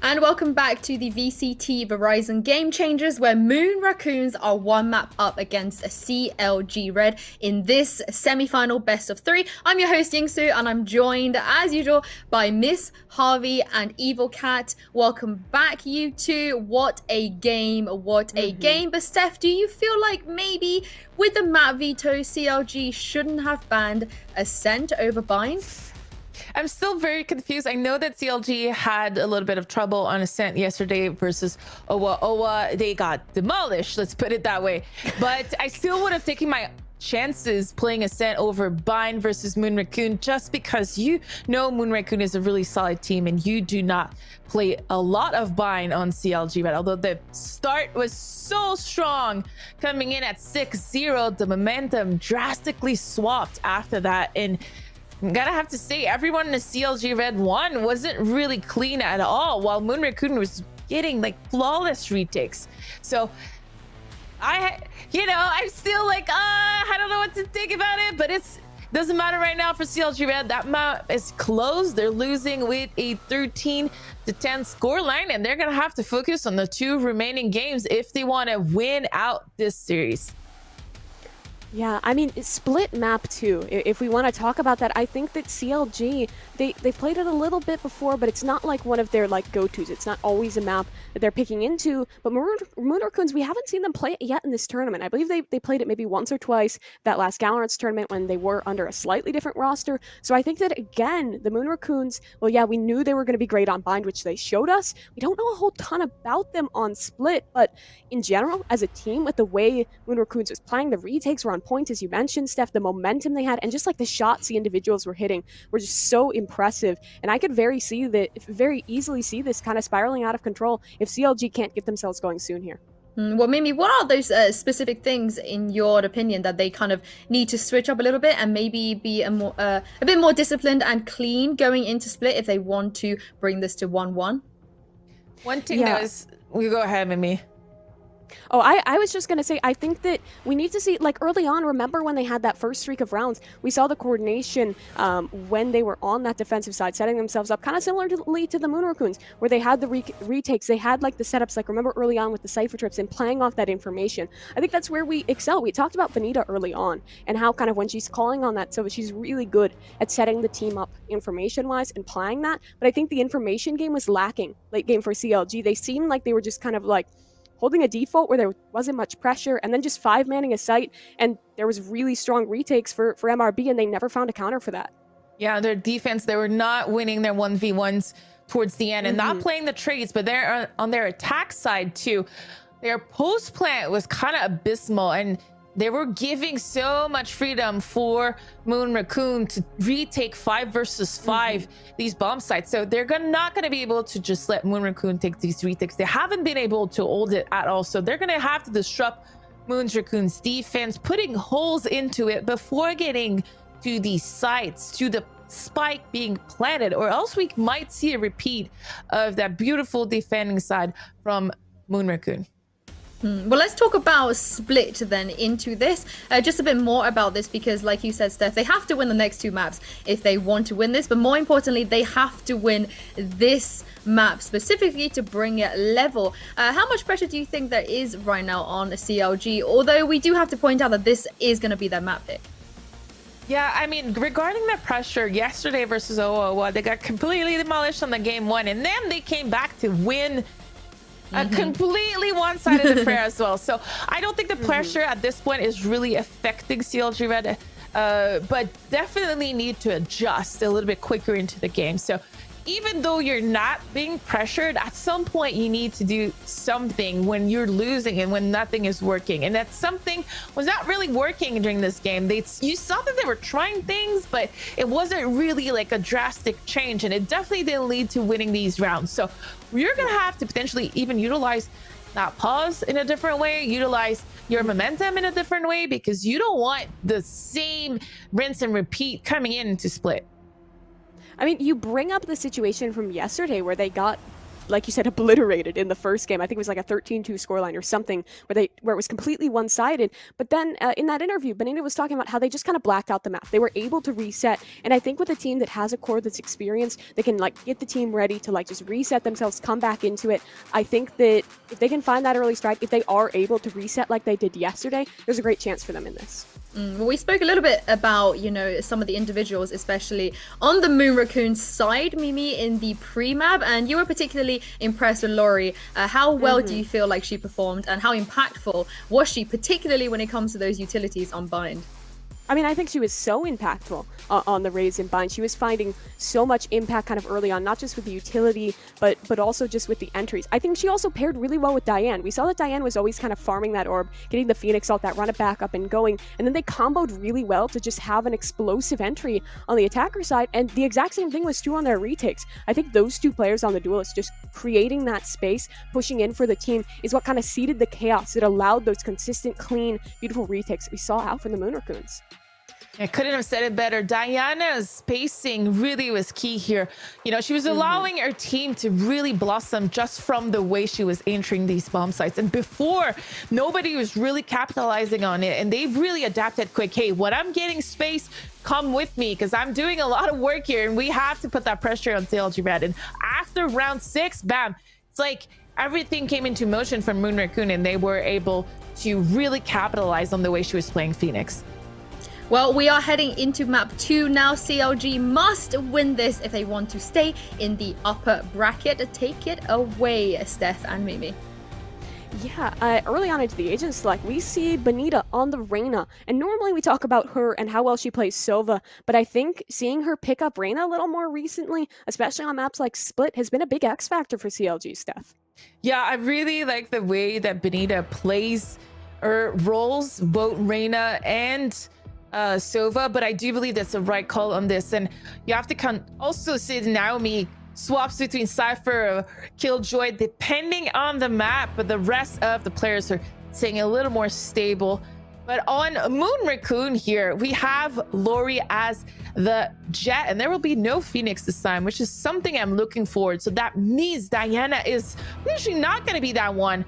And welcome back to the VCT Verizon Game Changers, where Moon Raccoons are one map up against a CLG Red in this semi-final best of 3. I'm your host Yingsu, and I'm joined as usual by Miss Harvey and Evil Cat. Welcome back, you two. What a game! What a game! But Steph, do you feel like maybe with the map veto, CLG shouldn't have banned Ascent over Bind? I'm still very confused. I know that CLG had a little bit of trouble on Ascent yesterday versus Owa. Owa, they got demolished, let's put it that way. But I still would have taken my chances playing Ascent over Bind versus Moon Raccoon, just because you know Moon Raccoon is a really solid team and you do not play a lot of Bind on CLG. But although the start was so strong, coming in at 6-0, the momentum drastically swapped after that. And I'm gonna have to say, everyone in the CLG Red 1 wasn't really clean at all, while Moon Raccoon was getting like flawless retakes. So I'm still like, I don't know what to think about it, but it doesn't matter right now for CLG Red. That map is closed. They're losing with a 13-10 scoreline, and they're gonna have to focus on the 2 remaining games if they want to win out this series. Yeah, I mean, split map too. If we want to talk about that, I think that CLG, they've played it a little bit before, but it's not like one of their like go-tos. It's not always a map that they're picking into. But Moon Raccoons, we haven't seen them play it yet in this tournament. I believe they played it maybe once or twice that last VALORANT tournament when they were under a slightly different roster. So I think that again, the Moon Raccoons, well, yeah, we knew they were going to be great on Bind, which they showed us. We don't know a whole ton about them on Split, but in general, as a team, with the way Moon Raccoons was playing, the retakes were on point, as you mentioned, Steph, the momentum they had, and just like the shots the individuals were hitting were just so impressive. And I could very easily see this kind of spiraling out of control if CLG can't get themselves going soon here. Well, Mimi, what are those specific things, in your opinion, that they kind of need to switch up a little bit and maybe be a bit more disciplined and clean going into Split if they want to bring this to 1-1? One thing that was, we go ahead, Mimi. Oh, I was just going to say, I think that we need to see, like early on, remember when they had that first streak of rounds, we saw the coordination when they were on that defensive side, setting themselves up kind of similarly to the Moon Raccoons, where they had the retakes, they had like the setups, like remember early on with the Cypher trips and playing off that information. I think that's where we excel. We talked about Benita early on and how kind of when she's calling on that, so she's really good at setting the team up information-wise and playing that. But I think the information game was lacking late game for CLG. They seemed like they were just kind of like holding a default where there wasn't much pressure, and then just 5-manning a site, and there was really strong retakes for MRB, and they never found a counter for that. Yeah, their defense, they were not winning their 1v1s towards the end and not playing the trades, but they're on their attack side too. Their post plant was kind of abysmal, and they were giving so much freedom for Moon Raccoon to retake 5 versus 5 these bomb sites. So they're not going to be able to just let Moon Raccoon take these retakes. They haven't been able to hold it at all. So they're going to have to disrupt Moon Raccoon's defense, putting holes into it before getting to these sites, to the spike being planted, or else we might see a repeat of that beautiful defending side from Moon Raccoon. Well, let's talk about Split then into this. Just a bit more about this, because like you said, Steph, they have to win the next 2 maps if they want to win this. But more importantly, they have to win this map specifically to bring it level. How much pressure do you think there is right now on CLG? Although we do have to point out that this is going to be their map pick. Yeah, I mean, regarding the pressure, yesterday versus OOA, they got completely demolished on the game 1, and then they came back to win a completely one-sided affair as well. So I don't think the pressure at this point is really affecting CLG Red, but definitely need to adjust a little bit quicker into the game. So even though you're not being pressured, at some point you need to do something when you're losing and when nothing is working. And that something was not really working during this game. You saw that they were trying things, but it wasn't really like a drastic change, and it definitely didn't lead to winning these rounds. So you're gonna have to potentially even utilize that pause in a different way, utilize your momentum in a different way, because you don't want the same rinse and repeat coming into Split. I mean, you bring up the situation from yesterday where they got like you said, obliterated in the first game. I think it was like a 13-2 scoreline or something where it was completely one-sided. But then in that interview, Benita was talking about how they just kind of blacked out the map. They were able to reset. And I think with a team that has a core that's experienced, they can like get the team ready to like just reset themselves, come back into it. I think that if they can find that early strike, if they are able to reset like they did yesterday, there's a great chance for them in this. Well, we spoke a little bit about, you know, some of the individuals, especially on the Moon Raccoons side, Mimi, in the pre-map, and you were particularly impressed with Laurie. How well do you feel like she performed, and how impactful was she, particularly when it comes to those utilities on Bind? I mean, I think she was so impactful on the Raze and Bind. She was finding so much impact kind of early on, not just with the utility, but also just with the entries. I think she also paired really well with Diane. We saw that Diane was always kind of farming that orb, getting the Phoenix ult, that run it back up and going, and then they comboed really well to just have an explosive entry on the attacker side, and the exact same thing was true on their retakes. I think those two players on the Duelists just creating that space, pushing in for the team, is what kind of seeded the chaos that allowed those consistent, clean, beautiful retakes that we saw out from the Moon Raccoons. I couldn't have said it better. Diana's spacing really was key here. You know, she was allowing her team to really blossom just from the way she was entering these bomb sites. And before, nobody was really capitalizing on it. And they've really adapted quick. Hey, when I'm getting space, come with me, because I'm doing a lot of work here. And we have to put that pressure on CLG Red. And after round 6, bam, it's like everything came into motion from Moon Raccoon. And they were able to really capitalize on the way she was playing Phoenix. Well, we are heading into map 2 now. CLG must win this if they want to stay in the upper bracket. Take it away, Steph and Mimi. Yeah, early on into the agent select, we see Benita on the Reyna, and normally we talk about her and how well she plays Sova, but I think seeing her pick up Reyna a little more recently, especially on maps like Split, has been a big X factor for CLG, Steph. Yeah, I really like the way that Benita plays her roles, both Reyna and Sova, but I do believe that's the right call on this. And you have to also see Naomi swaps between Cypher or Killjoy depending on the map, but the rest of the players are staying a little more stable. But on Moon Raccoon here, we have Laurie as the Jet, and there will be no Phoenix this time, which is something I'm looking forward. So that means Diana is usually not going to be that one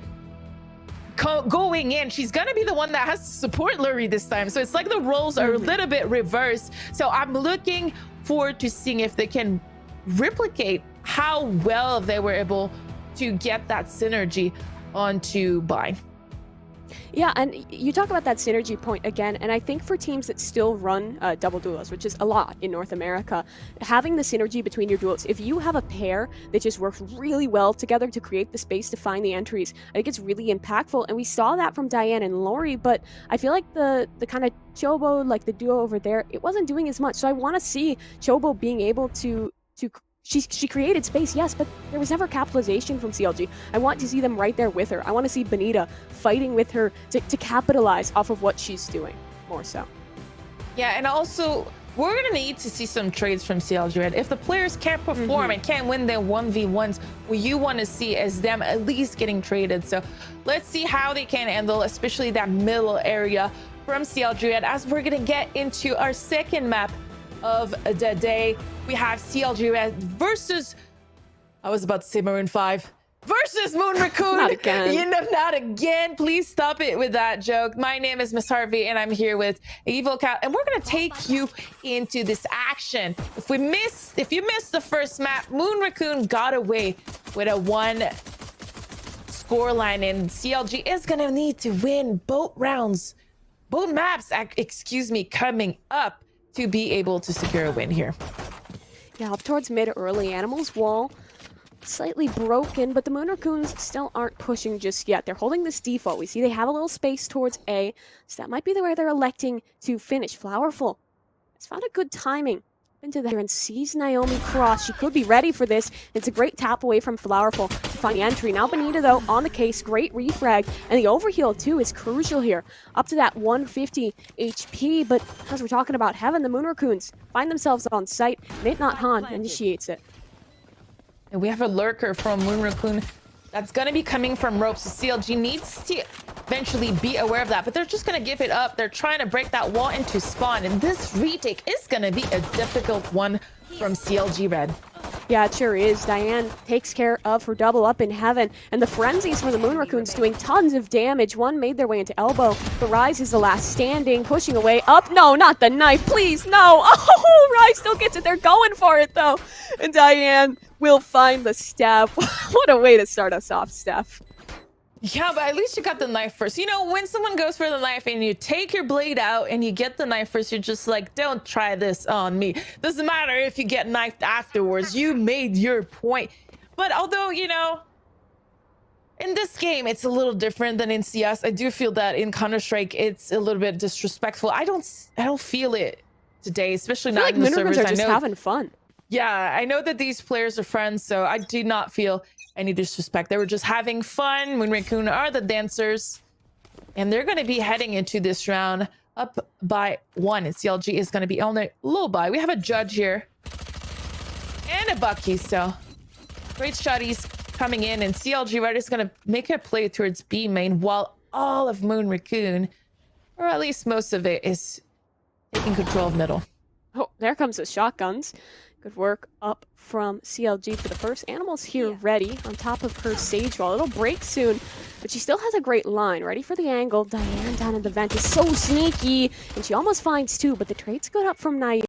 going in. She's gonna be the one that has to support Laurie this time, so it's like the roles are a little bit reversed. So I'm looking forward to seeing if they can replicate how well they were able to get that synergy onto Bind. Yeah, and you talk about that synergy point again, and I think for teams that still run double duos, which is a lot in North America, having the synergy between your duos, if you have a pair that just works really well together to create the space to find the entries, I think it's really impactful, and we saw that from Diane and Laurie, but I feel like the kind of Chobo, like the duo over there, it wasn't doing as much, so I want to see Chobo being able to She created space, yes, but there was never capitalization from CLG. I want to see them right there with her. I want to see Benita fighting with her to capitalize off of what she's doing, more so. Yeah, and also, we're going to need to see some trades from CLG Red. If the players can't perform and can't win their 1v1s, what you want to see is them at least getting traded. So let's see how they can handle, especially that middle area from CLG Red, as we're going to get into our second map of the day. We have CLG Red versus, I was about to say Maroon 5, versus Moon Raccoon. Not again. You know, not again. Please stop it with that joke. My name is Miss Harvey, and I'm here with Evil Cat, and we're going to take you into this action. If you missed the first map, Moon Raccoon got away with a 1 scoreline, and CLG is going to need to win both rounds, both maps, excuse me, coming up to be able to secure a win here. Yeah, up towards mid early. Animals wall slightly broken, but the Moon Raccoons still aren't pushing just yet. They're holding this default. We see they have a little space towards A, so that might be where they're electing to finish. Flowerful has found a good timing into there and sees Naomi cross. She could be ready for this. It's a great tap away from Flowerful to find the entry. Now Benita, though, on the case. Great refrag. And the overheal, too, is crucial here. Up to that 150 HP. But as we're talking about Heaven, the Moon Raccoons find themselves on site. Nate Not Han initiates it. And we have a lurker from Moon Raccoon that's going to be coming from ropes. So CLG needs to eventually be aware of that, but they're just going to give it up. They're trying to break that wall into spawn, and this retake is going to be a difficult one from CLG Red. Yeah, it sure is. Diane takes care of her double up in heaven, and the frenzies from the Moon Raccoons doing tons of damage. One made their way into elbow, but Rise is the last standing, pushing away up. No, not the knife, please, no. Oh, Rise still gets it. They're going for it, though. And Diane will find the stab. What a way to start us off, Steph. Yeah, but at least you got the knife first. You know, when someone goes for the knife and you take your blade out and you get the knife first, you're just like, don't try this on me. Doesn't matter if you get knifed afterwards. You made your point. But although, you know, in this game, it's a little different than in CS. I do feel that in Counter-Strike, it's a little bit disrespectful. I don't feel it today, especially not like in the Moon servers. Raccoons are I just know, having fun. yeah, I know that these players are friends, so I do not feel any disrespect. They were just having fun. Moon Raccoon are the dancers, and they're going to be heading into this round up by 1, and CLG is going to be on a low buy. We have a judge here and a Bucky, so great shotties coming in, and CLG Red is going to make a play towards B main, while all of Moon Raccoon, or at least most of it, is taking control of middle. Oh, there comes the shotguns. Good work up from CLG for the first. Animal's here ready on top of her Sage Wall. It'll break soon, but she still has a great line. Ready for the angle. Diane down in the vent is so sneaky, and she almost finds 2, but the trade's good up from Naomi.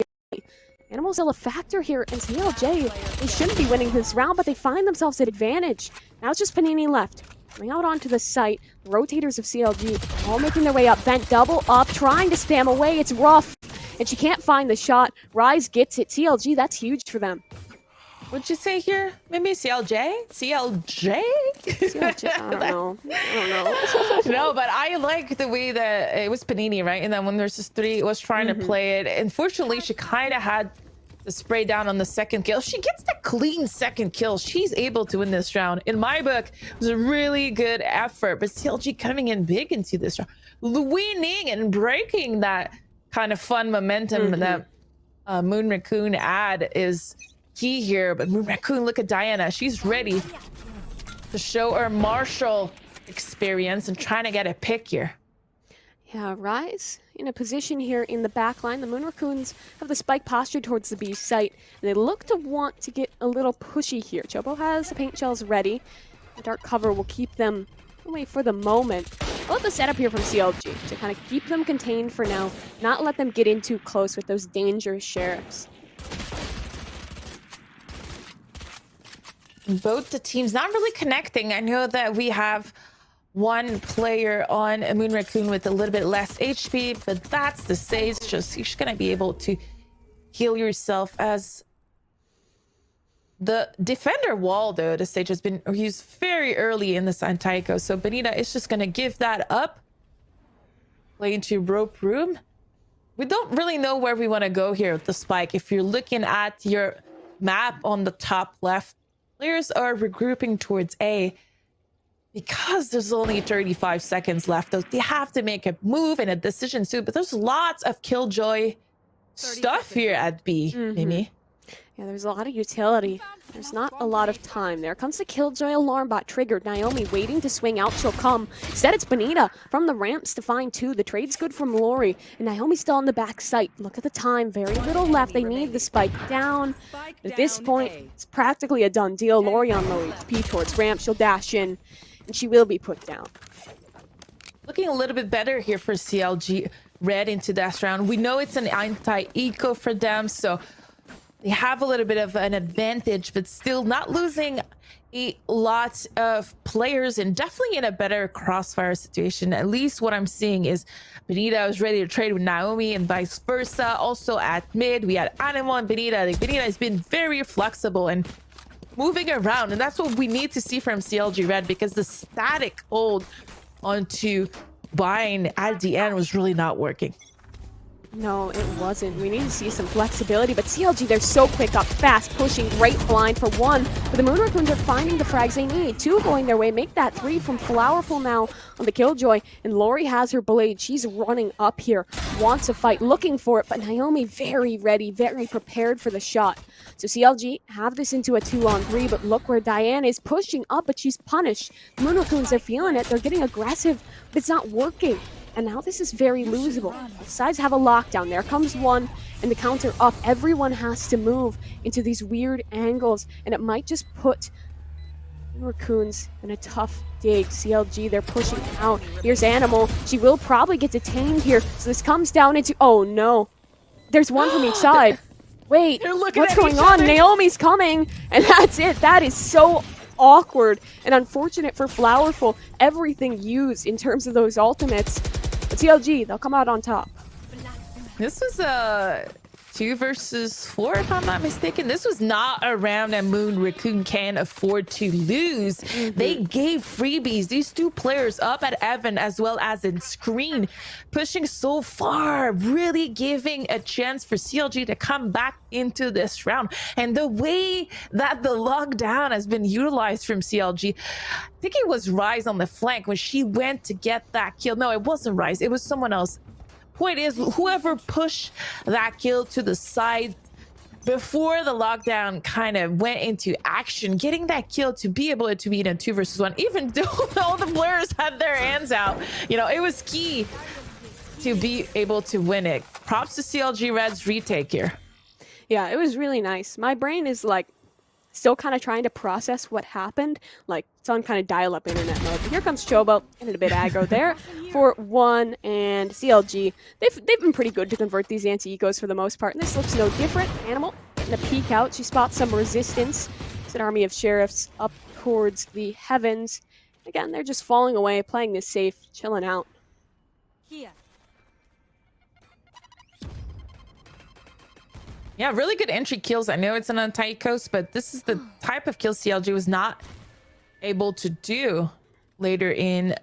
Animal's still a factor here, and CLJ, they shouldn't be winning this round, but they find themselves at advantage. Now it's just Panini left. Coming out onto the site, the rotators of CLG all making their way up. Vent double up, trying to spam away. It's rough. And she can't find the shot. Rise gets it. CLG, that's huge for them. What'd you say here? Maybe CLJ? CLJ? CLJ, I don't know. No, but I like the way that it was Panini, right? And then when there's just 3, it was trying to play it. Unfortunately, she kind of had to spray down on the second kill. She gets the clean second kill. She's able to win this round. In my book, it was a really good effort. But CLG coming in big into this round. Winning and breaking that kind of fun momentum that Moon Raccoon ad is key here. But Moon Raccoon, look at Diana. She's ready to show her martial experience and trying to get a pick here. Yeah, Rise in a position here in the back line. The Moon Raccoons have the spike postured towards the B site, and they look to want to get a little pushy here. Chobo has the paint shells ready. The dark cover will keep them away for the moment. I love the setup here from CLG to kind of keep them contained for now, not let them get in too close with those dangerous sheriffs. Both the teams not really connecting. I know that we have one player on Moon Raccoon with a little bit less HP, but that's the Sage. Just you're just gonna be able to heal yourself. As the defender wall, though, the Sage has been used very early in this Antaiko, so Benita is just gonna give that up. Play into rope room. We don't really know where we want to go here with the spike. If you're looking at your map on the top left, players are regrouping towards A. Because there's only 35 seconds left, though, they have to make a move and a decision soon. But there's lots of Killjoy stuff here at B, Mimi. Yeah, there's a lot of utility. There's not a lot of time. There comes the Killjoy alarm bot triggered. Naomi waiting to swing out. She'll come. Instead, it's Benita from the ramps to find 2. The trade's good from Lori. And Naomi's still on the back site. Look at the time. Very little left. They need the spike down. At this point, it's practically a done deal. Lori on low HP towards ramp. She'll dash in, and she will be put down. Looking a little bit better here for CLG Red into this round. We know it's an anti-eco for them, so they have a little bit of an advantage, but still not losing a lot of players and definitely in a better crossfire situation. At least what I'm seeing is Benita is ready to trade with Naomi and vice versa. Also at mid, we had Animal and Benita. Like, Benita has been very flexible and moving around, and that's what we need to see from CLG Red, because the static hold onto buying at the end was really not working. No, it wasn't. We need to see some flexibility, but CLG, they're so quick up, fast, pushing, right blind for 1. But the Moon Raccoons are finding the frags they need. 2 going their way, make that 3 from Flowerful now on the Killjoy, and Lori has her blade. She's running up here, wants a fight, looking for it, but Naomi very ready, very prepared for the shot. So CLG have this into a 2-on-3, but look where Diane is pushing up, but she's punished. The Moon Raccoons, they're feeling it. They're getting aggressive, but it's not working. And now this is very losable. Both sides have a lockdown. There comes one, and the counter up. Everyone has to move into these weird angles, and it might just put Raccoons in a tough dig. CLG, they're pushing out. Here's Animal. She will probably get detained here. So this comes down into... Oh, no. There's one from each side. Wait, what's going on? Naomi's coming, and that's it. That is so awkward and unfortunate for Flowerful. Everything used in terms of those ultimates. But CLG, they'll come out on top. This was a 2 versus 4, if I'm not mistaken. This was not a round that Moon Raccoon can afford to lose. They gave freebies. These 2 players up at Evan as well as in Screen, pushing so far, really giving a chance for CLG to come back into this round. And the way that the lockdown has been utilized from CLG, I think it was Rise on the flank when she went to get that kill. No, it wasn't Rise. It was someone else. Point is, whoever pushed that kill to the side before the lockdown kind of went into action, getting that kill to be able to beat a 2 versus 1, even though all the players had their hands out, you know, it was key to be able to win it. Props to CLG Red's retake here. Yeah, it was really nice. My brain is like still kind of trying to process what happened. Like it's on kind of dial-up internet mode. But here comes Chobo, and a bit aggro there for 1, and CLG. They've been pretty good to convert these anti-ecos for the most part, and this looks no different. Animal getting a peek out. She spots some resistance. It's an army of sheriffs up towards the heavens. Again, they're just falling away, playing this safe, chilling out. Here. Yeah, really good entry kills. I know it's an untight coast, but this is the type of kill CLG was not able to do later in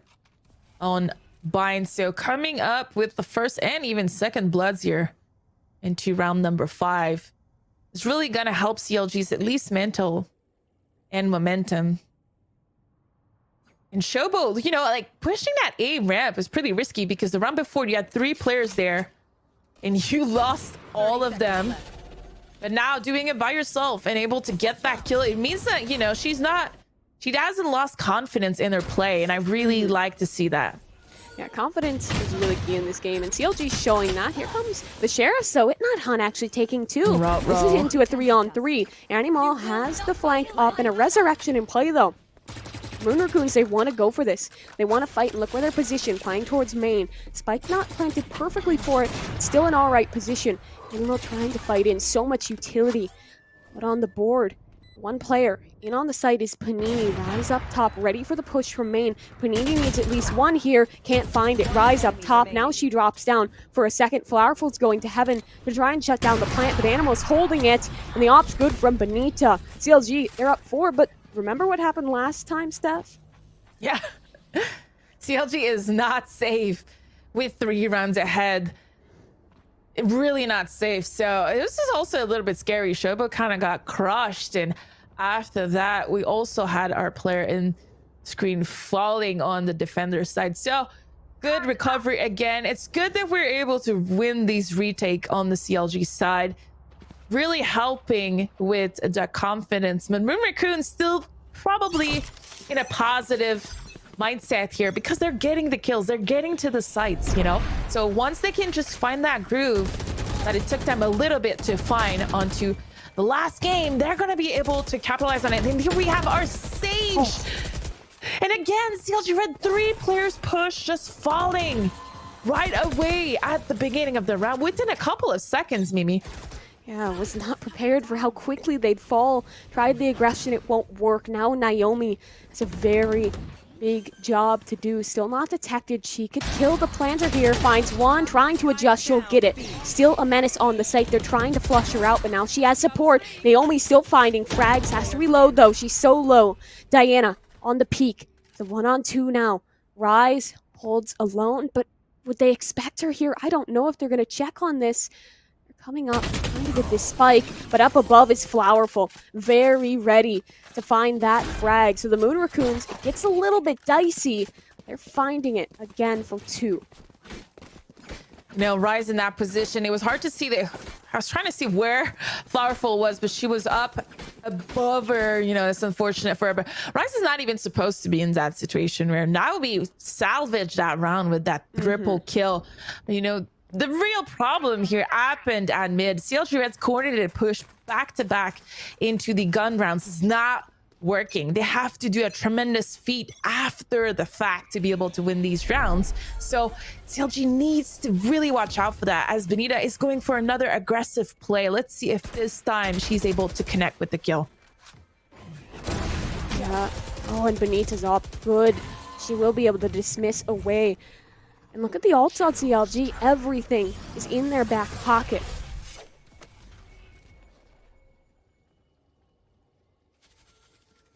on Bind. So coming up with the first and even second bloods here into round number 5 is really going to help CLG's at least mental and momentum. And Shobo, you know, like pushing that A ramp is pretty risky because the round before you had 3 players there and you lost all of them. But now doing it by yourself and able to get that kill, it means that, you know, she hasn't lost confidence in her play. And I really like to see that. Yeah, confidence is really key in this game, and CLG's showing that. Here comes the Sheriff, so It Not Hunt actually taking 2. This is into a 3-on-3. Animal has the flank up and a resurrection in play, though. Moon Raccoons, they want to go for this. They want to fight, and look where they're positioned, playing towards main. Spike not planted perfectly for it, still an alright position. Animal trying to fight in, so much utility. But on the board, 1 player in on the site is Panini. Rise up top, ready for the push from main. Panini needs at least 1 here, can't find it. Rise up top, now she drops down for a second. Flowerful's going to heaven to try and shut down the plant, but Animal's holding it, and the op's good from Benita. CLG, they're up 4, but remember what happened last time, Steph? Yeah. CLG is not safe with 3 rounds ahead. Really not safe. So this is also a little bit scary. Shobo kind of got crushed, and after that we also had our player in Screen falling on the defender side. So good recovery again. It's good that we're able to win these retake on the CLG side, really helping with the confidence. But Moon Raccoon still probably in a positive mindset here because they're getting the kills, they're getting to the sites, you know. So once they can just find that groove that it took them a little bit to find onto the last game, they're going to be able to capitalize on it. And here we have our Sage. And again, CLG Red, 3 players push, just falling right away at the beginning of the round within a couple of seconds, Mimi. Yeah, was not prepared for how quickly they'd fall. Tried the aggression, it won't work. Now Naomi has a very big job to do. Still not detected. She could kill the planter here. Finds 1, trying to adjust. She'll get it. Still a menace on the site. They're trying to flush her out, but now she has support. Naomi still finding frags. Has to reload, though. She's so low. Diana on the peak. The 1-on-2 now. Rise holds alone, but would they expect her here? I don't know if they're going to check on this. Coming up, trying to get this spike, but up above is Flowerful. Very ready to find that frag. So the Moon Raccoons, it gets a little bit dicey. They're finding it again from 2. You know, Rise in that position. It was hard to see I was trying to see where Flowerful was, but she was up above her. You know, it's unfortunate for her, but Rise is not even supposed to be in that situation where now we salvage that round with that triple kill. You know, the real problem here happened at mid. CLG Red's coordinated push back to back into the gun rounds is not working. They have to do a tremendous feat after the fact to be able to win these rounds. So CLG needs to really watch out for that, as Benita is going for another aggressive play. Let's see if this time she's able to connect with the kill. Yeah. Oh, and Benita's up. Good. She will be able to dismiss away. And look at the ults on CLG. Everything is in their back pocket.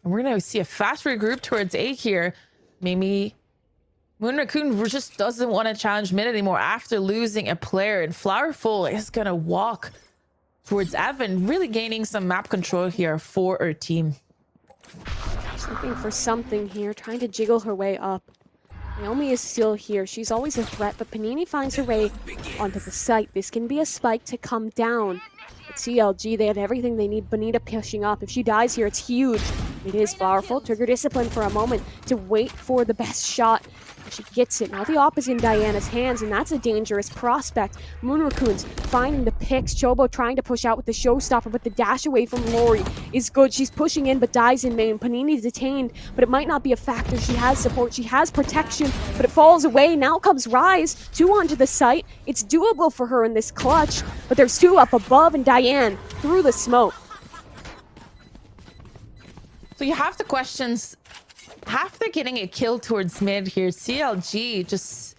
And we're going to see a fast regroup towards A here. Maybe Moon Raccoon just doesn't want to challenge mid anymore after losing a player. And Flowerful is going to walk towards Evan, really gaining some map control here for her team. She's looking for something here, trying to jiggle her way up. Naomi is still here. She's always a threat, but Panini finds her way onto the site. This can be a spike to come down. At CLG, they have everything they need. Benita pushing up. If she dies here, it's huge. It is powerful. Trigger discipline for a moment to wait for the best shot. And she gets it. Now the op is in Diana's hands, and that's a dangerous prospect. Moon Raccoons finding the picks. Chobo trying to push out with the showstopper, but the dash away from Lori is good. She's pushing in, but dies in main. Panini's detained, but it might not be a factor. She has support. She has protection, but it falls away. Now comes Rise. 2 onto the site. It's doable for her in this clutch, but there's 2 up above, and Diane through the smoke. So you have the questions. After getting a kill towards mid here, CLG just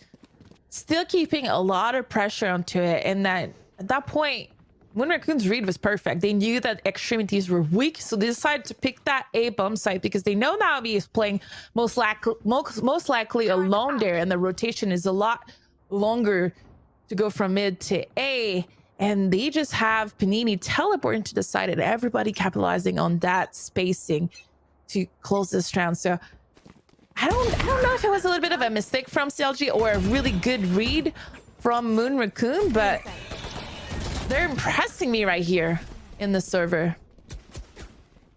still keeping a lot of pressure onto it. And that at that point, Moon Raccoon's read was perfect. They knew that extremities were weak, so they decided to pick that A bomb site because they know Naomi is playing most likely alone there, and the rotation is a lot longer to go from mid to A. And they just have Panini teleport into the site, and everybody capitalizing on that spacing to close this round. So I don't know if it was a little bit of a mistake from CLG or a really good read from Moon Raccoon, but they're impressing me right here in the server.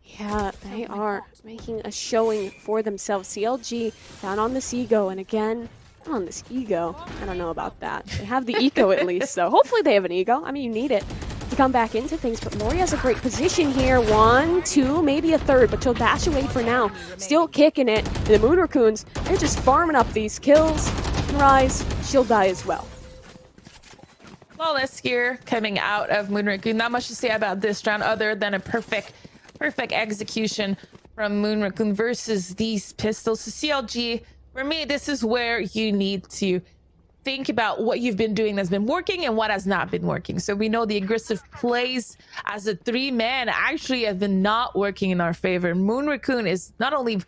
Yeah, they are making a showing for themselves. CLG down on this ego, and again, on this ego, I don't know about that. They have the eco at least, so hopefully they have an ego. I mean, you need it to come back into things, but Lori has a great position here. 1, 2, maybe a third, but she'll dash away for now. Still kicking it. And the Moon Raccoons, they're just farming up these kills. And Rise, she'll die as well. Flawless here coming out of Moon Raccoon. Not much to say about this round other than a perfect execution from Moon Raccoon versus these pistols. So CLG, for me, this is where you need to think about what you've been doing that's been working and what has not been working. So we know the aggressive plays as a 3-man actually have been not working in our favor. Moon Raccoon is not only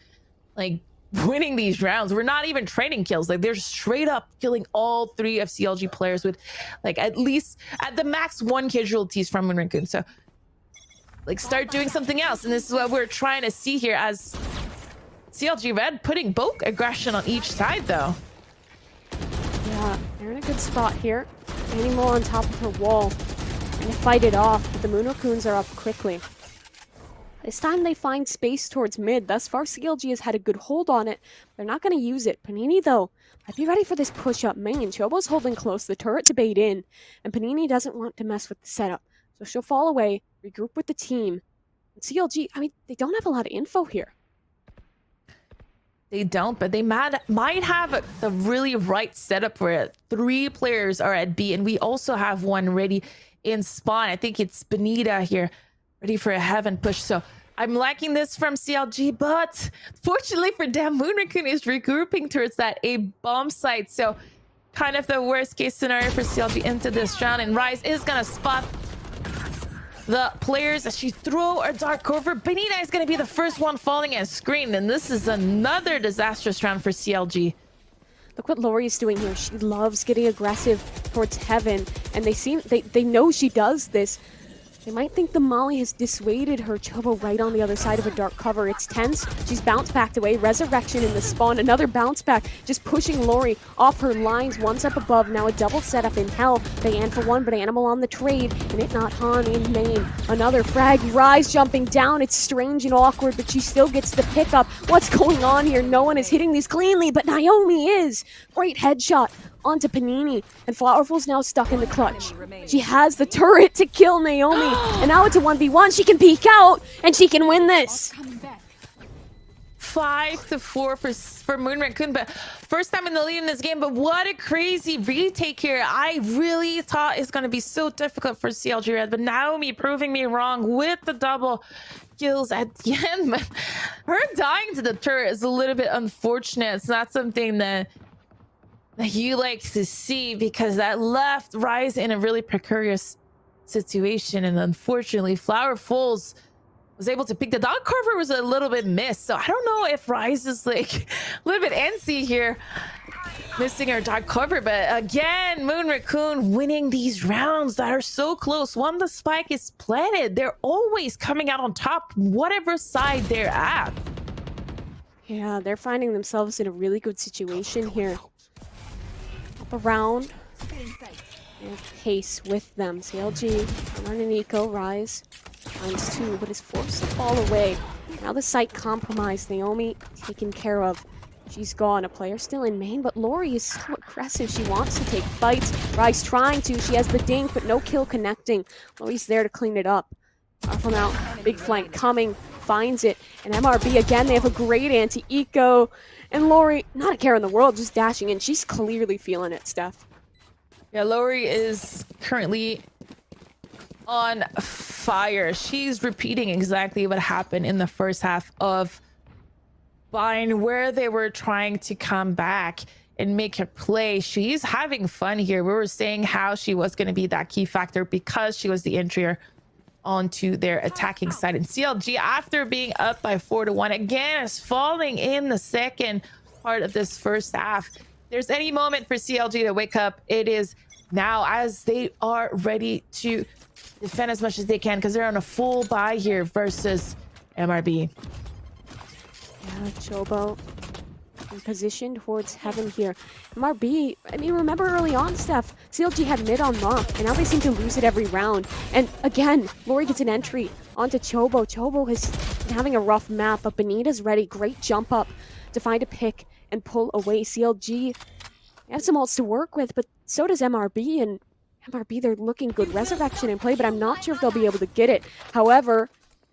like winning these rounds, we're not even trading kills. Like they're straight up killing all 3 of CLG players with like at least at the max 1 casualties from Moon Raccoon. So like start doing something else. And this is what we're trying to see here as CLG Red putting bulk aggression on each side though. Yeah, they're in a good spot here. Anymore on top of her wall. Trying to fight it off, but the Moon Raccoons are up quickly. This time they find space towards mid. Thus far, CLG has had a good hold on it. They're not going to use it. Panini, though, might be ready for this push-up main. Chobo's holding close, the turret to bait in, and Panini doesn't want to mess with the setup. So she'll fall away, regroup with the team. And CLG, I mean, they don't have a lot of info here. They don't, but they might have the really right setup for it. 3 players are at B, and we also have one ready in spawn. I think it's Benita here, ready for a heaven push. So I'm liking this from CLG, but fortunately for them, Moon Raccoon is regrouping towards that A bomb site. So kind of the worst case scenario for CLG into this round, and Rise is gonna spot the players as she throw a dark cover. Benita is going to be the first one falling and screened, and this is another disastrous round for CLG. Look what Lori's doing here. She loves getting aggressive towards heaven, and they know she does this. They might think the molly has dissuaded her. Chobo right on the other side of a dark cover. It's tense. She's bounced back away. Resurrection in the spawn. Another bounce back. Just pushing Lori off her lines. One step above. Now a double setup in hell. Diane for one, but Animal on the trade. And it not Han in main. Another frag. Rise jumping down. It's strange and awkward, but she still gets the pickup. What's going on here? No one is hitting these cleanly, but Naomi is. Great headshot onto Panini, and Flowerful's now stuck in the clutch. She has the turret to kill Naomi, and now it's a 1v1. She can peek out, and she can win this. 5-4 for Moon Raccoon, but first time in the lead in this game. But what a crazy retake here. I really thought it's going to be so difficult for CLG Red, but Naomi proving me wrong with the double kills at the end. But her dying to the turret is a little bit unfortunate. It's not something that you like to see, because that left Rise in a really precarious situation, and unfortunately Flowerfuls was able to pick. The dog cover was a little bit missed, so I don't know if Rise is like a little bit antsy here, missing her dog cover. But again, Moon Raccoon winning these rounds that are so close. When the spike is planted, they're always coming out on top, whatever side they're at. Yeah, they're finding themselves in a really good situation here. Around and pace with them. CLG running Eco, Rise finds two, but is forced to fall away. Now the site compromised. Naomi taken care of. She's gone. A player still in main, but Lori is so aggressive. She wants to take fights. Rise trying to. She has the dink, but no kill connecting. Lori's there to clean it up. Powerful now. Big flank coming. Finds it. And MRB again. They have a great anti-eco. And Lori, not a care in the world, just dashing in. She's clearly feeling it, Steph. Yeah, Lori is currently on fire. She's repeating exactly what happened in the first half of Bind, where they were trying to come back and make a play. She's having fun here. We were saying how she was going to be that key factor because she was the entry onto their attacking side. And CLG, after being up by 4-1, again is falling in the second part of this first half. If there's any moment for CLG to wake up, it is now, as they are ready to defend as much as they can, because they're on a full buy here versus MRB. Yeah, Chobo in position towards heaven here. MRB, I mean, remember early on, Steph, CLG had mid on lock, and now they seem to lose it every round. And again, Lori gets an entry onto Chobo. Chobo has been having a rough map, but Benita's ready. Great jump up to find a pick and pull away. CLG have some ults to work with, but so does MRB, and MRB, they're looking good. Resurrection in play, but I'm not sure if they'll be able to get it. However,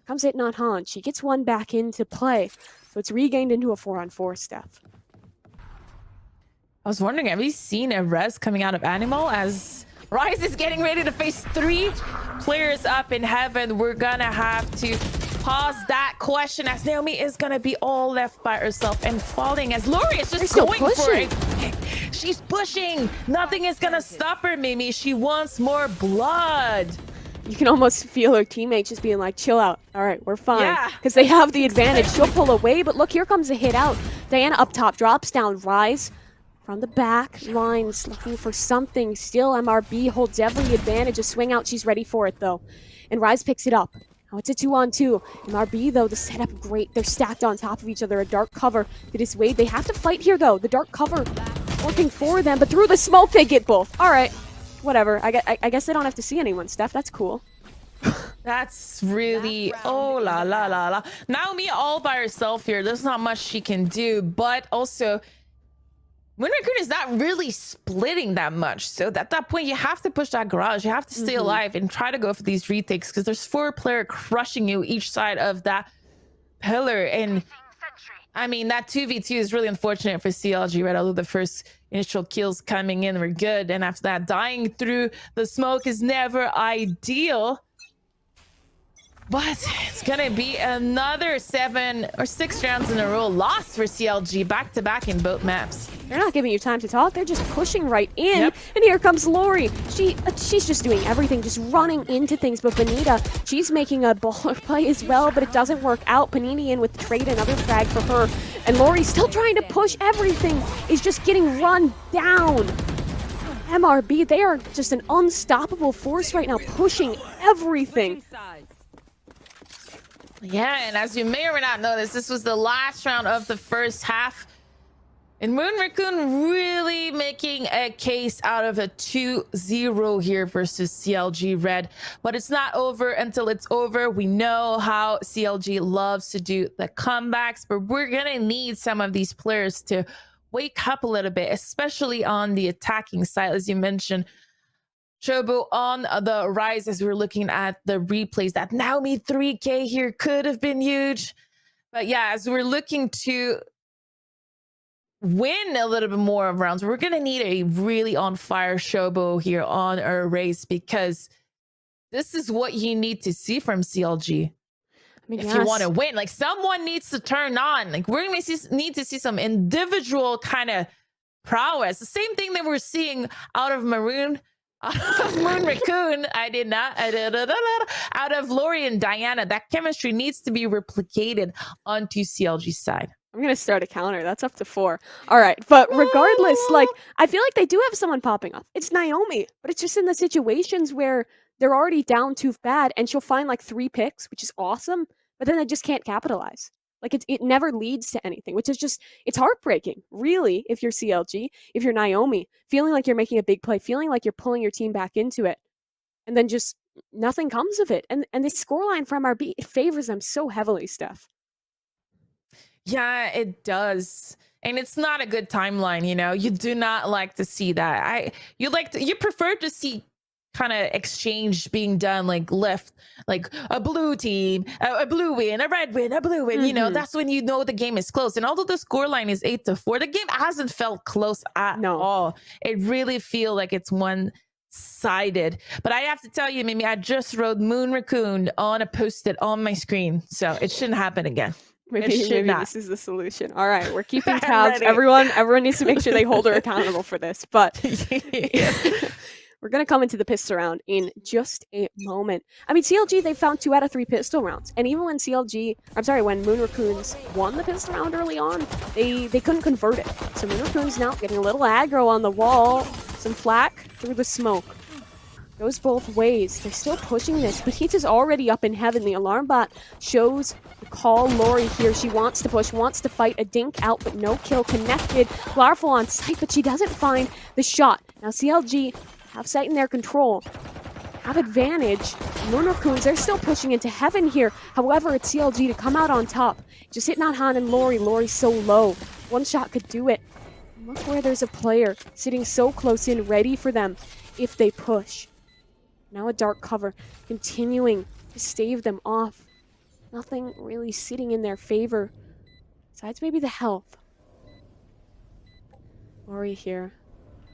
comes it not Han. She gets one back into play. So it's regained into a 4-on-4, Steph. I was wondering, have we seen a res coming out of Animal as Rise is getting ready to face 3 players up in heaven? We're gonna have to pause that question, as Naomi is gonna be all left by herself and falling, as Lori is just going for it. She's pushing. Nothing is gonna stop her, Mimi. She wants more blood. You can almost feel her teammates just being like, chill out. All right, we're fine. Yeah. Because they have the advantage. She'll pull away, but look, here comes a hit out. Diana up top, drops down. Rise from the back lines, looking for something. Still, MRB holds every advantage. A swing out, she's ready for it, though. And Rise picks it up. Now it's a 2-on-2. MRB, though, the setup great. They're stacked on top of each other. A dark cover to dissuade. They have to fight here, though. The dark cover working for them, but through the smoke, they get both. All right. Whatever. I guess they don't have to see anyone, Steph. That's cool. That's really, oh la la la la. Naomi all by herself here. There's not much she can do, but also Moon Raccoon is not really splitting that much. So at that point, you have to push that garage. You have to stay alive and try to go for these retakes, because there's 4 players crushing you each side of that pillar. And I mean, that 2v2 is really unfortunate for CLG, right? Although the first initial kills coming in were good, and after that, dying through the smoke is never ideal. But it's gonna be another 7 or 6 rounds in a row lost for CLG, back-to-back in both maps. They're not giving you time to talk. They're just pushing right in. Yep. And here comes Lori. She's just doing everything, just running into things. But Benita, she's making a baller play as well, but it doesn't work out. Panini in with the trade, another frag for her. And Lori's still trying to push everything. Is just getting run down. MRB, they are just an unstoppable force right now, pushing everything. Yeah, and as you may or may not notice, this was the last round of the first half. And Moon Raccoon really making a case out of a 2-0 here versus CLG Red. But it's not over until it's over. We know how CLG loves to do the comebacks, but we're going to need some of these players to wake up a little bit, especially on the attacking side, as you mentioned. Chobo on the rise as we're looking at the replays. That Naomi 3K here could have been huge. But yeah, as we're looking to win a little bit more of rounds, we're going to need a really on fire Chobo here on our race, because this is what you need to see from CLG. I mean, if you want to win, like someone needs to turn on. Like we're going to need to see some individual kind of prowess. The same thing that we're seeing out of Moon Raccoon. Out of Lori and Diana. That chemistry needs to be replicated onto CLG's side. I'm going to start a counter. That's up to 4. All right. But regardless, like, I feel like they do have someone popping up. It's Naomi, but it's just in the situations where they're already down too bad and she'll find like 3 picks, which is awesome, but then they just can't capitalize. Like it never leads to anything, which is just, it's heartbreaking, really, if you're CLG, if you're Naomi, feeling like you're making a big play, feeling like you're pulling your team back into it, and then just nothing comes of it. And the scoreline from MRB, it favors them so heavily, Steph. Yeah, it does. And it's not a good timeline, you know. You do not like to see that. You prefer to see kind of exchange being done, like left, like a blue team, a blue win, a red win, a blue win. You know, that's when you know the game is close. And although the scoreline is 8-4, the game hasn't felt close at all. It really feels like it's one-sided. But I have to tell you, Mimi, I just wrote Moon Raccoon on a post-it on my screen, so it shouldn't happen again. Maybe this is the solution. All right, we're keeping tabs. Everyone needs to make sure they hold her accountable for this. But we're going to come into the pistol round in just a moment. I mean, CLG, they found 2 out of 3 pistol rounds. And even when when Moon Raccoons won the pistol round early on, they couldn't convert it. So Moon Raccoons now getting a little aggro on the wall. Some flack through the smoke. Goes both ways. They're still pushing this, but Heat is already up in heaven. The alarm bot shows the call. Lori here. She wants to push, wants to fight. A dink out, but no kill connected. Larful on sight, but she doesn't find the shot. Now CLG have sight in their control. Have advantage. Moon Raccoons, they're still pushing into heaven here. However, it's CLG to come out on top. Just hitting on Han and Lori. Lori's so low. One shot could do it. And look where there's a player sitting so close in, ready for them if they push. Now a dark cover, continuing to stave them off. Nothing really sitting in their favor, besides maybe the health. Lori here.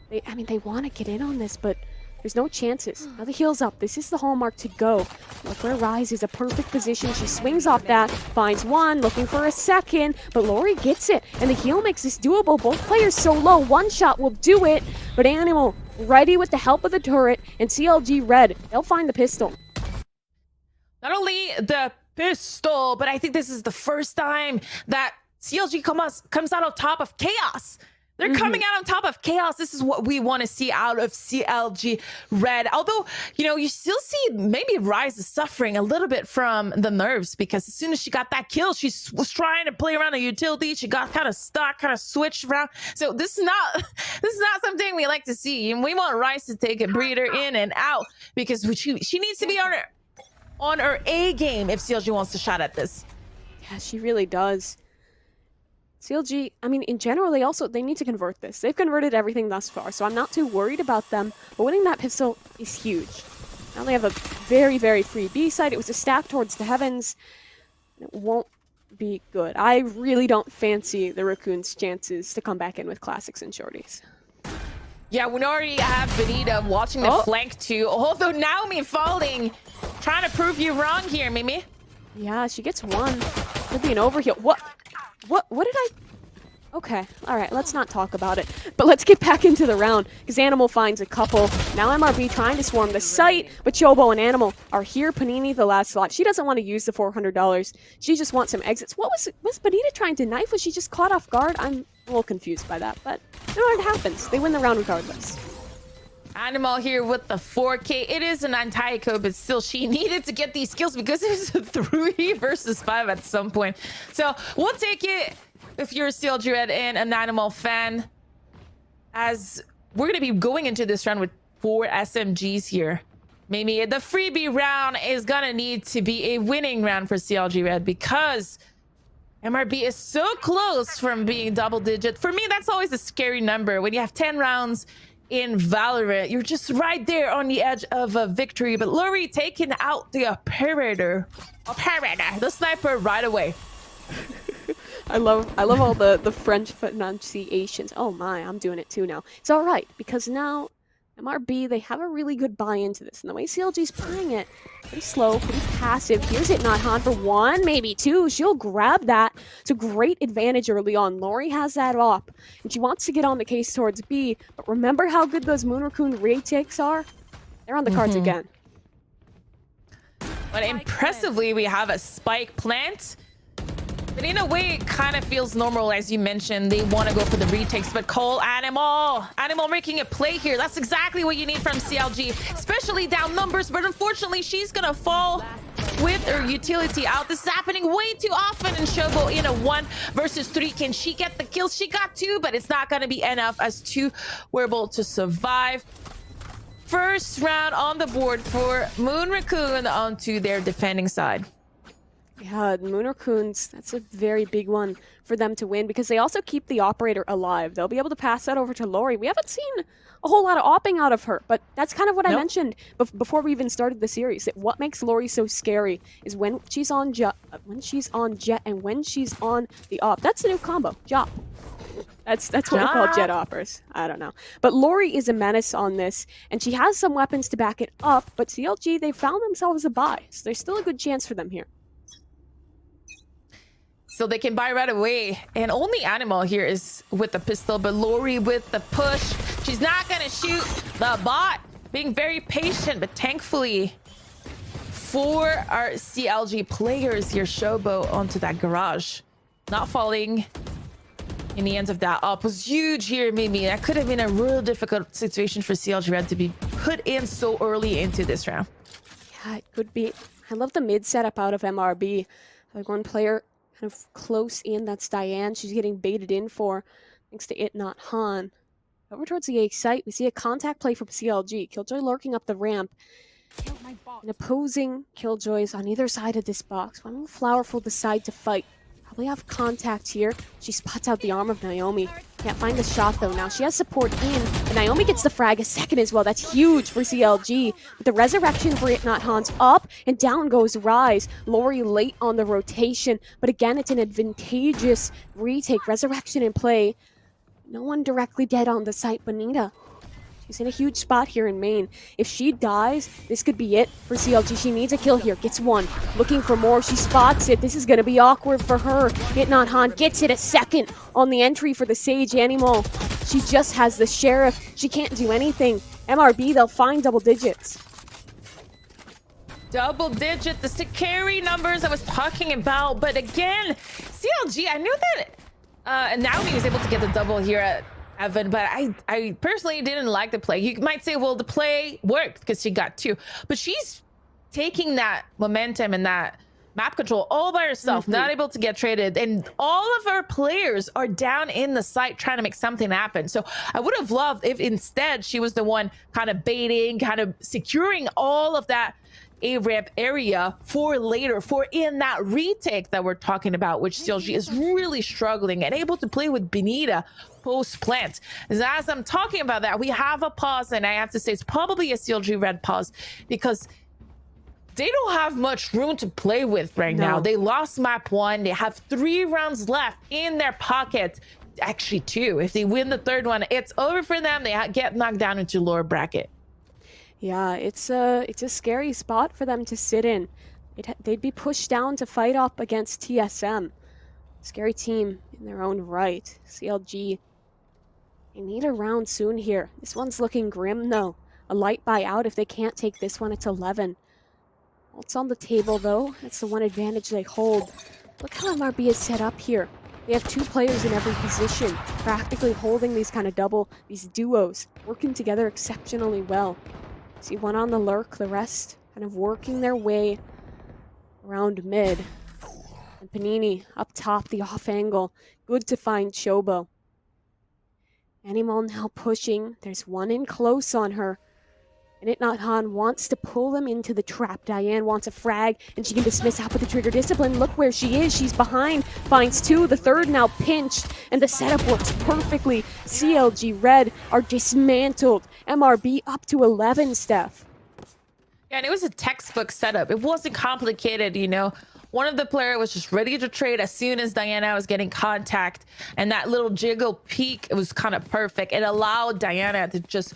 They want to get in on this, but there's no chances. Now the heel's up. This is the hallmark to go. Look where Rise is a perfect position. She swings off that, finds one, looking for a second, but Lori gets it, and the heel makes this doable. Both players so low. One shot will do it, but Animal ready with the help of the turret, and CLG Red, they'll find the pistol. Not only the pistol, but I think this is the first time that CLG comes out on top of Chaos. They're coming out on top of Chaos. This is what we want to see out of CLG Red. Although, you know, you still see maybe Rise is suffering a little bit from the nerves, because as soon as she got that kill, she was trying to play around the utility. She got kind of stuck, kind of switched around. So this is not something we like to see. And we want Rise to take a breather in and out, because she needs to be on her A game if CLG wants to shot at this. Yeah, she really does. CLG, I mean, in general, they need to convert this. They've converted everything thus far, so I'm not too worried about them. But winning that pistol is huge. Now they have a very, very free B side. It was a stack towards the heavens. It won't be good. I really don't fancy the Raccoons' chances to come back in with classics and shorties. Yeah, we already have Benita watching the flank too. Although Naomi falling, trying to prove you wrong here, Mimi. Yeah, she gets one. Could be an overheal. What did I... Okay, all right, let's not talk about it. But let's get back into the round, because Animal finds a couple. Now MRB trying to swarm the site, but Chobo and Animal are here. Panini, the last slot. She doesn't want to use the $400. She just wants some exits. Was Benita trying to knife? Was she just caught off guard? I'm a little confused by that, but you know, it happens. They win the round regardless. Animal here with the 4K. It is an anti-eco, but still she needed to get these skills because it was a 3 versus 5 at some point. So we'll take it if you're a CLG Red and an Animal fan, as we're going to be going into this round with 4 SMGs here. Maybe the freebie round is going to need to be a winning round for CLG Red because MRB is so close from being double digit. For me, that's always a scary number. When you have 10 rounds in Valorant, you're just right there on the edge of a victory. But Lori taking out the operator, the sniper right away. I love all the French pronunciations. Oh my, I'm doing it too now. It's all right because now MRB, they have a really good buy-in to this. And the way CLG's playing it, pretty slow, pretty passive. Here's it, not Han for 1, maybe 2. She'll grab that. It's a great advantage early on. Lori has that op, and she wants to get on the case towards B. But remember how good those Moon Raccoon retakes are? They're on the cards again. But impressively, we have a spike plant. But in a way, it kind of feels normal, as you mentioned. They want to go for the retakes, but Cole, Animal making a play here. That's exactly what you need from CLG, especially down numbers. But unfortunately, she's going to fall with her utility out. This is happening way too often in Shobo in a 1 versus 3. Can she get the kills? She got 2, but it's not going to be enough as 2 were able to survive. First round on the board for Moon Raccoon onto their defending side. Yeah, the Moon Raccoons, that's a very big one for them to win because they also keep the operator alive. They'll be able to pass that over to Lori. We haven't seen a whole lot of opping out of her, but that's kind of what I mentioned before we even started the series. That what makes Lori so scary is when she's on Jet, and when she's on the op. That's a new combo, Jop. That's what we call jet offers. I don't know. But Lori is a menace on this, and she has some weapons to back it up, but CLG, they found themselves a buy, so there's still a good chance for them here. So they can buy right away. And only Animal here is with the pistol, but Lori with the push. She's not going to shoot the bot. Being very patient, but thankfully for our CLG players here, Shobo onto that garage. Not falling in the ends of that up was huge here, Mimi. That could have been a real difficult situation for CLG Red to be put in so early into this round. Yeah, it could be. I love the mid setup out of MRB. Like one player kind of close in, that's Diane. She's getting baited in for, thanks to it, not Han. Over towards the A site, we see a contact play from CLG. Killjoy lurking up the ramp. And opposing Killjoys on either side of this box. One will Flowerful decide to fight. Probably have contact here. She spots out the arm of Naomi. Can't find the shot though. Now she has support in, and Naomi gets the frag a second as well. That's huge for CLG. But the resurrection for it, not Han's up, and down goes Rise. Lori late on the rotation, but again, it's an advantageous retake. Resurrection in play. No one directly dead on the site. Bonita, she's in a huge spot here in main. If she dies, this could be it for CLG. She needs a kill here. Gets one. Looking for more. She spots it. This is going to be awkward for her. It not Han. Gets it a second on the entry for the Sage Animal. She just has the Sheriff. She can't do anything. MRB, they'll find double digits. Double digit, the scary numbers I was talking about. But again, CLG, I knew that Naomi was able to get the double here at Evan, but I personally didn't like the play. You might say, well, the play worked because she got 2, but she's taking that momentum and that map control all by herself, not able to get traded, and all of our players are down in the site trying to make something happen. So I would have loved if instead she was the one kind of baiting, kind of securing all of that A-ramp area for later, for in that retake that we're talking about, which CLG is really struggling and able to play with Benita post-plant. As I'm talking about that, we have a pause, and I have to say it's probably a CLG Red pause because they don't have much room to play with right now. They lost map 1. They have 3 rounds left in their pocket. Actually 2. If they win the 3rd one, it's over for them. They get knocked down into lower bracket. Yeah, it's a scary spot for them to sit in. They'd be pushed down to fight up against TSM. Scary team in their own right. CLG, they need a round soon here. This one's looking grim, though. A light buyout if they can't take this one. It's 11. It's on the table, though. That's the one advantage they hold. Look how MRB is set up here. They have 2 players in every position, practically holding these kind of these duos, working together exceptionally well. See one on the lurk, the rest kind of working their way around mid. And Panini up top, the off angle. Good to find Chobo. Animal now pushing. There's one in close on her. And It Not Han wants to pull them into the trap. Diane wants a frag, and she can dismiss out with the trigger discipline. Look where she is. She's behind. Finds 2. The third now pinched, and the setup works perfectly. CLG Red are dismantled. MRB up to 11, Steph. Yeah, and it was a textbook setup. It wasn't complicated, you know. One of the player was just ready to trade as soon as Diana was getting contact, and that little jiggle peek, it was kind of perfect. It allowed Diana to just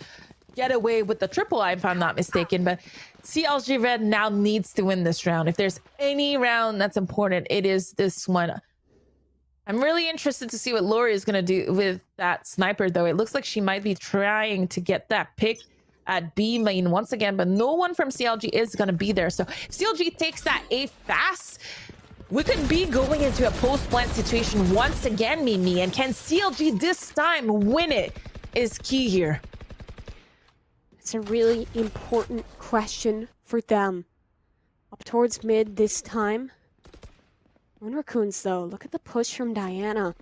get away with the triple eye, if I'm not mistaken. But CLG Red now needs to win this round. If there's any round that's important, it is this one. I'm really interested to see what Lori is going to do with that sniper, though. It looks like she might be trying to get that pick at B main once again, but no one from CLG is going to be there. So if CLG takes that A fast, we could be going into a post-plant situation once again, Mimi. And can CLG this time win it is key here. It's a really important question for them. Up towards mid this time. Moon Raccoons, though, look at the push from Diana.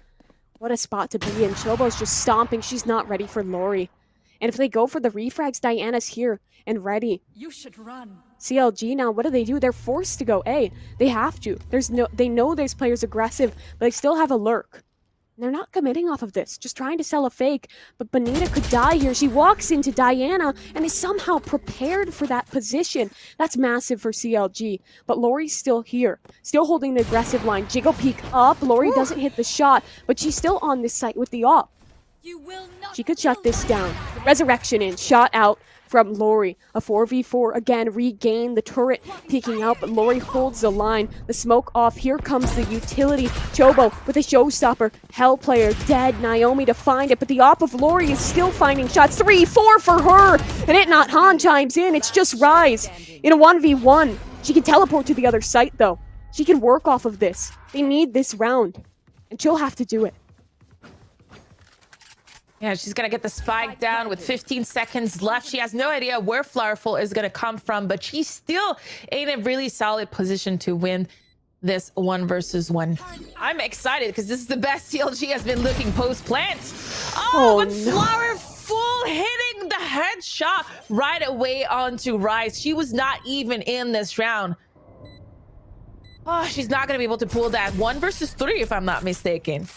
What a spot to be in. Chobo's just stomping. She's not ready for Lori. And if they go for the refrags, Diana's here and ready. You should run. CLG now, what do? They're forced to go A. They have to. They know there's players aggressive, but they still have a lurk. And they're not committing off of this, just trying to sell a fake. But Bonita could die here. She walks into Diana and is somehow prepared for that position. That's massive for CLG. But Lori's still here, still holding the aggressive line. Jiggle peek up. Lori doesn't hit the shot, but she's still on this site with the op. You will not. She could shut this down. Resurrection in, shot out from Lori. A 4v4 again, regain the turret, peeking out, but Lori holds the line. The smoke off, here comes the utility. Chobo with a showstopper. Hell player dead, Naomi to find it, but the op of Lori is still finding shots. 3, 4 for her, and It Not Han chimes in. It's just Rise in a 1v1. She can teleport to the other site though. She can work off of this. They need this round, and she'll have to do it. Yeah, she's going to get the spike down with 15 seconds left. She has no idea where Flowerful is going to come from, but she's still in a really solid position to win this 1v1. I'm excited because this is the best CLG has been looking post-plant. Oh, but no. Flowerful hitting the headshot right away onto Rise. She was not even in this round. Oh, she's not going to be able to pull that 1v3 if I'm not mistaken.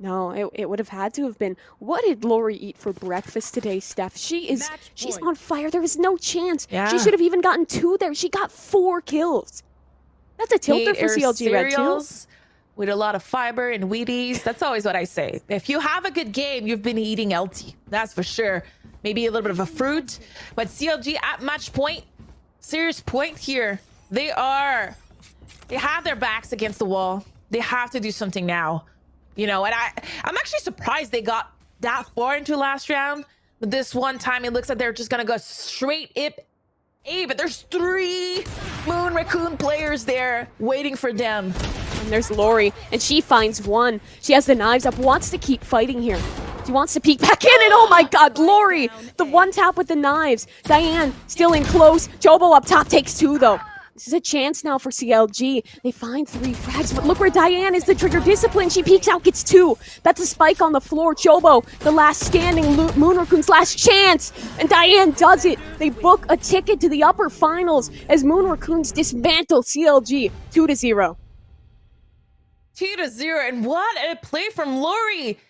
No, it would have had to have been. What did Lori eat for breakfast today, Steph? She's on fire. There was no chance. Yeah. She should have even gotten 2 there. She got 4 kills. That's a tilter for CLG Red too. With a lot of fiber and Wheaties. That's always what I say. If you have a good game, you've been eating LT. That's for sure. Maybe a little bit of a fruit. But CLG at match point, serious point here. They have their backs against the wall. They have to do something now. You know, and I'm actually surprised they got that far into last round. But this one time, it looks like they're just going to go straight A, but there's 3 Moon Raccoon players there waiting for them. And there's Lori, and she finds 1. She has the knives up, wants to keep fighting here. She wants to peek back in, and oh my god, Lori! The 1 tap with the knives. Diane still in close. Chobo up top takes 2, though. This is a chance now for CLG. They find 3 frags, but look where Diane is. The trigger discipline. She peeks out, gets 2. That's a spike on the floor. Chobo, the last standing Moon Raccoon's last chance. And Diane does it. They book a ticket to the upper finals as Moon Raccoons dismantle CLG 2-0. 2-0, and what a play from Lori.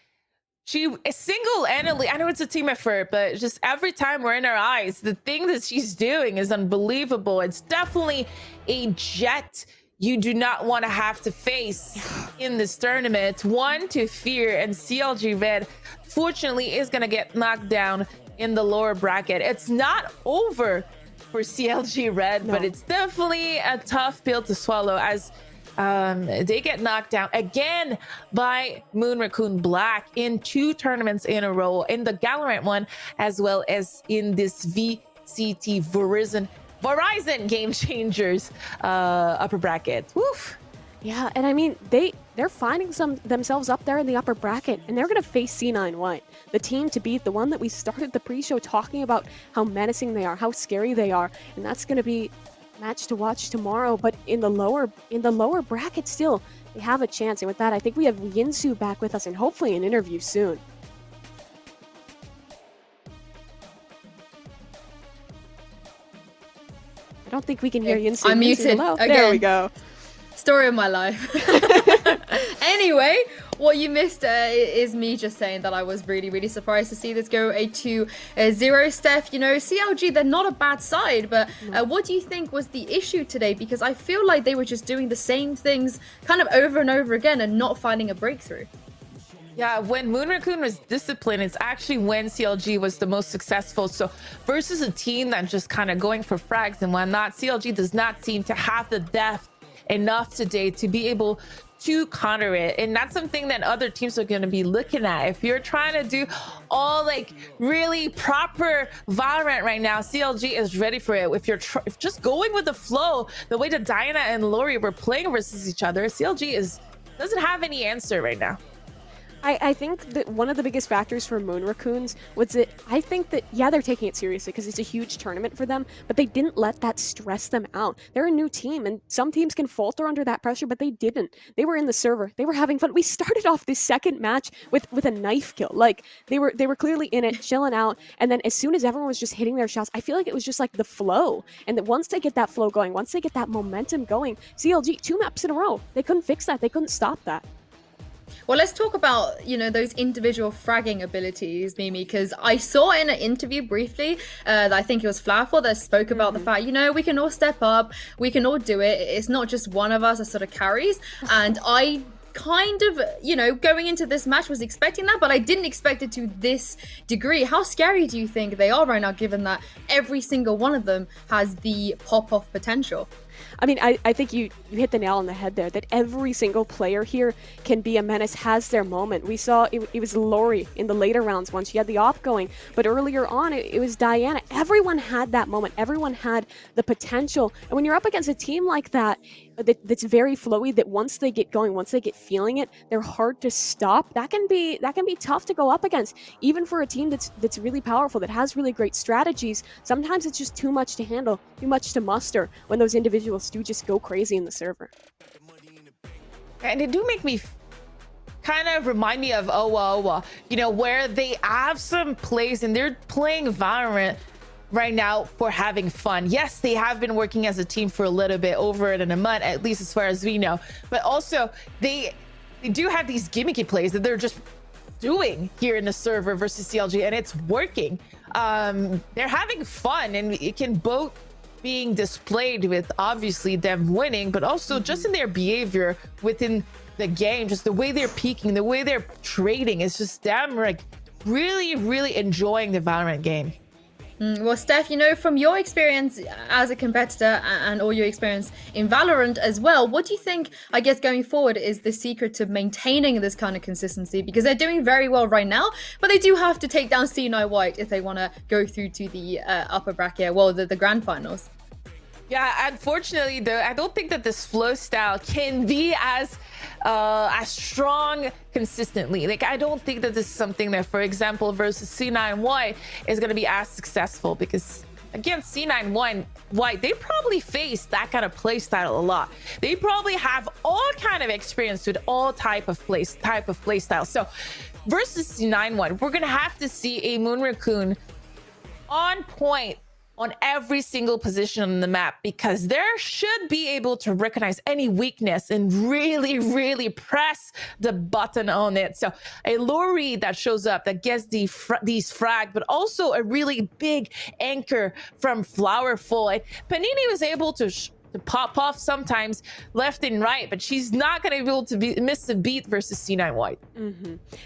She single-handedly, I know it's a team effort, but just every time we're in her eyes, the thing that she's doing is unbelievable. It's definitely a jet you do not want to have to face in this tournament. One to fear, and CLG Red, fortunately, is going to get knocked down in the lower bracket. It's not over for CLG Red, but it's definitely a tough pill to swallow as they get knocked down again by Moon Raccoon Black in 2 tournaments in a row, in the VALORANT one, as well as in this VCT Verizon Game Changers upper bracket. Woof. Yeah, and I mean, they they're finding themselves up there in the upper bracket, and they're going to face C9 White, the team to beat, the one that we started the pre-show talking about how menacing they are, how scary they are, and that's going to be match to watch tomorrow. But in the lower bracket still, they have a chance. And with that, I think we have Yinsu back with us and hopefully an interview soon. I don't think we can hear Yinsu. I'm muted Hello. again. There we go. Story of my life. Anyway, what you missed is me just saying that I was really surprised to see this go a 2-0. Steph, you know, CLG, they're not a bad side, but what do you think was the issue today? Because I feel like they were just doing the same things kind of over and over again and not finding a breakthrough. Yeah, when Moon Raccoon was disciplined, it's actually when CLG was the most successful. So versus a team that's just kind of going for frags and whatnot, CLG does not seem to have the depth enough today to be able to counter it. And that's something that other teams are going to be looking at. If you're trying to do all like really proper Valorant right now, CLG is ready for it. If you're just going with the flow, the way that Diana and Lori were playing versus each other, CLG doesn't have any answer right now. I think that one of the biggest factors for Moon Raccoons was that I think that, yeah, they're taking it seriously because it's a huge tournament for them, but they didn't let that stress them out. They're a new team, and some teams can falter under that pressure, but they didn't. They were in the server. They were having fun. We started off this second match with a knife kill. Like, they were clearly in it, chilling out, and then as soon as everyone was just hitting their shots, I feel like it was just like the flow. And that once they get that flow going, once they get that momentum going, CLG, 2 maps in a row, they couldn't fix that. They couldn't stop that. Well, let's talk about, you know, those individual fragging abilities, Mimi, because I saw in an interview briefly that I think it was Flowerful that spoke about the fact, you know, we can all step up, we can all do it. It's not just one of us that sort of carries. And I kind of, you know, going into this match was expecting that, but I didn't expect it to this degree. How scary do you think they are right now, given that every single one of them has the pop-off potential? I mean, I think you hit the nail on the head there, that every single player here can be a menace, has their moment. We saw it was Lori in the later rounds when she had the op going, but earlier on it was Diana. Everyone had that moment. Everyone had the potential. And when you're up against a team like that, that's very flowy, that once they get going, once they get feeling it, they're hard to stop. That can be tough to go up against, even for a team that's really powerful, that has really great strategies. Sometimes it's just too much to handle, too much to muster when those individuals do just go crazy in the server. And it do make me kind of remind me of Owa, you know, where they have some plays and they're playing Valorant right now for having fun. Yes, they have been working as a team for a little bit, over it in a month, at least as far as we know. But also they do have these gimmicky plays that they're just doing here in the server versus CLG, and it's working. They're having fun, and it can both being displayed with obviously them winning, but also just in their behavior within the game, just the way they're peaking, the way they're trading. It's just them like really enjoying the Valorant game. Well, Steph, you know, from your experience as a competitor and all your experience in Valorant as well, what do you think, I guess, going forward is the secret to maintaining this kind of consistency? Because they're doing very well right now, but they do have to take down C9 White if they want to go through to the upper bracket, well, the grand finals. Yeah, unfortunately, though, I don't think that this flow style can be as strong consistently. Like, I don't think that this is something that, for example, versus C9 White is going to be as successful, because against C9 White, they probably face that kind of play style a lot. They probably have all kind of experience with all type of play style. So versus C9 White, we're going to have to see a Moon Raccoon on point on every single position on the map, because there should be able to recognize any weakness and really press the button on it. So a Lori that shows up that gets these frag, but also a really big anchor from Flowerful. And Panini was able to pop off sometimes left and right, but she's not going to be able to miss a beat versus C9 White.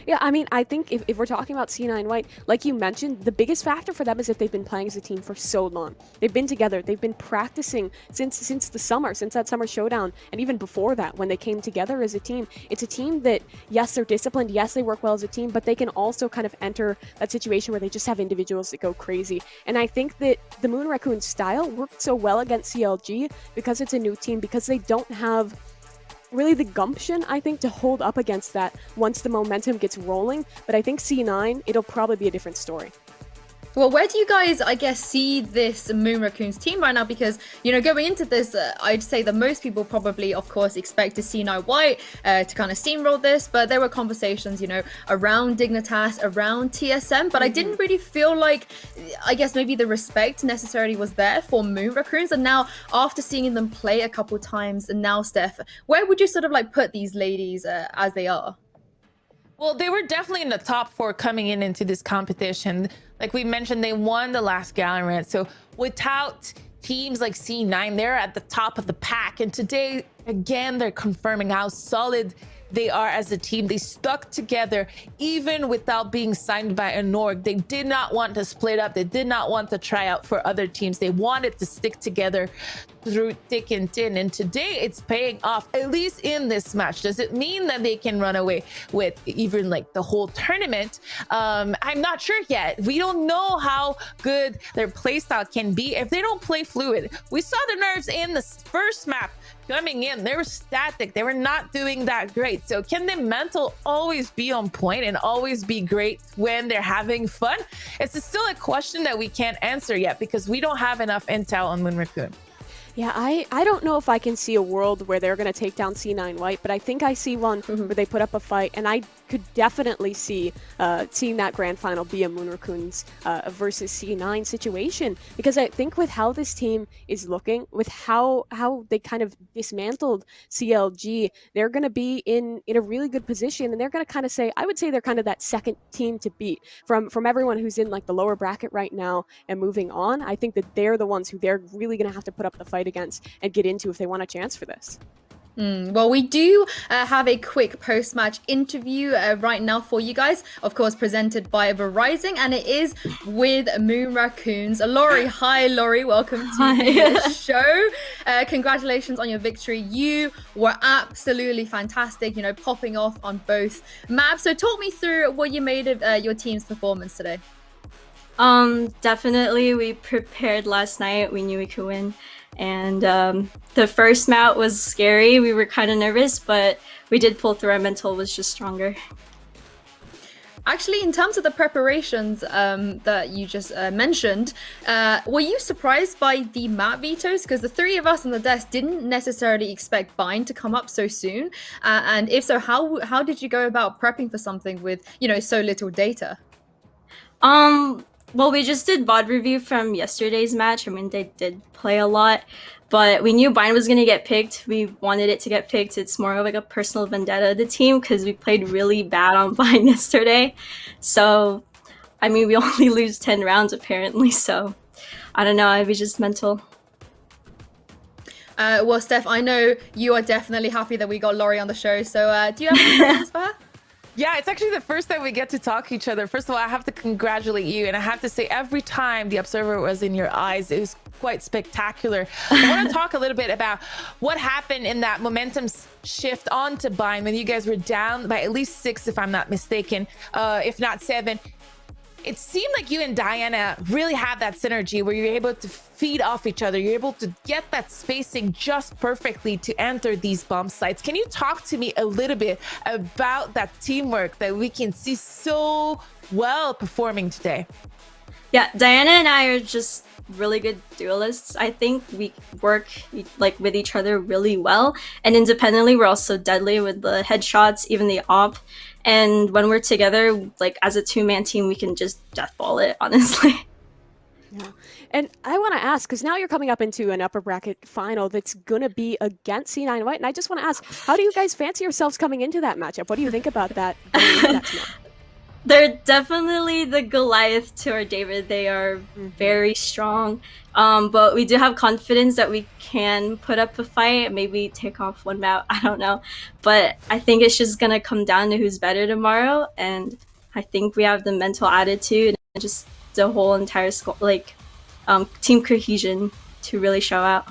Yeah, I mean, I think if we're talking about C9 White, like you mentioned, the biggest factor for them is that they've been playing as a team for so long. They've been together. They've been practicing since the summer, since that summer showdown, and even before that, when they came together as a team. It's a team that, yes, they're disciplined, yes, they work well as a team, but they can also kind of enter that situation where they just have individuals that go crazy. And I think that the Moon Raccoon style worked so well against CLG because it's a new team, because they don't have really the gumption, I think, to hold up against that once the momentum gets rolling. But I think C9, it'll probably be a different story. Well, where do you guys, I guess, see this Moon Raccoons team right now? Because, you know, going into this, I'd say that most people probably, of course, expect to see Now White to kind of steamroll this. But there were conversations, you know, around Dignitas, around TSM. But I didn't really feel like, I guess, maybe the respect necessarily was there for Moon Raccoons. And now, after seeing them play a couple times, and now, Steph, where would you sort of like put these ladies as they are? Well, they were definitely in the top 4 coming into this competition. Like we mentioned, they won the last VALORANT. So without teams like C9, they're at the top of the pack. And today, again, they're confirming how solid they are as a team. They stuck together even without being signed by an org. They did not want to split up. They did not want to try out for other teams. They wanted to stick together through thick and thin. And today it's paying off, at least in this match. Does it mean that they can run away with even like the whole tournament? I'm not sure yet. We don't know how good their playstyle can be if they don't play fluid. We saw the nerves in the first map coming in. They were static. They were not doing that great. So can the mental always be on point and always be great when they're having fun? It's still a question that we can't answer yet because we don't have enough intel on Moon Raccoon. Yeah, I don't know if I can see a world where they're going to take down C9 White, but I think I see one where they put up a fight, and I could definitely see seeing that grand final be a Moon Raccoons versus C9 situation, because I think with how this team is looking, with how they kind of dismantled CLG, they're going to be in a really good position, and they're going to kind of say, I would say they're kind of that second team to beat from everyone who's in like the lower bracket right now and moving on. I think that they're the ones who they're really going to have to put up the fight against and get into if they want a chance for this. Well, we do have a quick post-match interview right now for you guys, of course presented by Verizon, and it is with Moon Raccoons. Laurie, hi Laurie, welcome to the show. Congratulations on your victory. You were absolutely fantastic, you know, popping off on both maps. So talk me through what you made of your team's performance today. Definitely we prepared last night. We knew we could win. And the first map was scary. We were kind of nervous, but we did pull through. Our mental was just stronger. Actually, in terms of the preparations that you just mentioned, were you surprised by the map vetoes? Because the three of us on the desk didn't necessarily expect Bind to come up so soon. And if so, how did you go about prepping for something with, you know, so little data? Well, we just did VOD review from yesterday's match. I mean, they did play a lot, but we knew Bind was going to get picked. We wanted it to get picked. It's more of like a personal vendetta of the team because we played really bad on Bind yesterday. So, I mean, we only lose 10 rounds apparently. So, I don't know. I'd be just mental. Well, Steph, I know you are definitely happy that we got Laurie on the show. So, do you have any questions for her? Yeah, it's actually the first time we get to talk to each other. First of all, I have to congratulate you. And I have to say, every time the Observer was in your eyes, it was quite spectacular. I want to talk a little bit about what happened in that momentum shift onto Bind when you guys were down by at least 6, if I'm not mistaken, if not 7. It seemed like you and Diana really had that synergy where you're able to feed off each other. You're able to get that spacing just perfectly to enter these bomb sites. Can you talk to me a little bit about that teamwork that we can see so well performing today? Yeah, Diana and I are just really good duelists. I think we work like with each other really well, and independently we're also deadly with the headshots, even the op. And when we're together, like as a two-man team, we can just deathball it, honestly. Yeah. And I want to ask, because now you're coming up into an upper bracket final that's going to be against C9 White. And I just want to ask, how do you guys fancy yourselves coming into that matchup? What do you think about that? They're definitely the Goliath to our David. They are very strong. But we do have confidence that we can put up a fight, maybe take off one map. I don't know. But I think it's just going to come down to who's better tomorrow. And I think we have the mental attitude and just the whole entire team cohesion to really show out.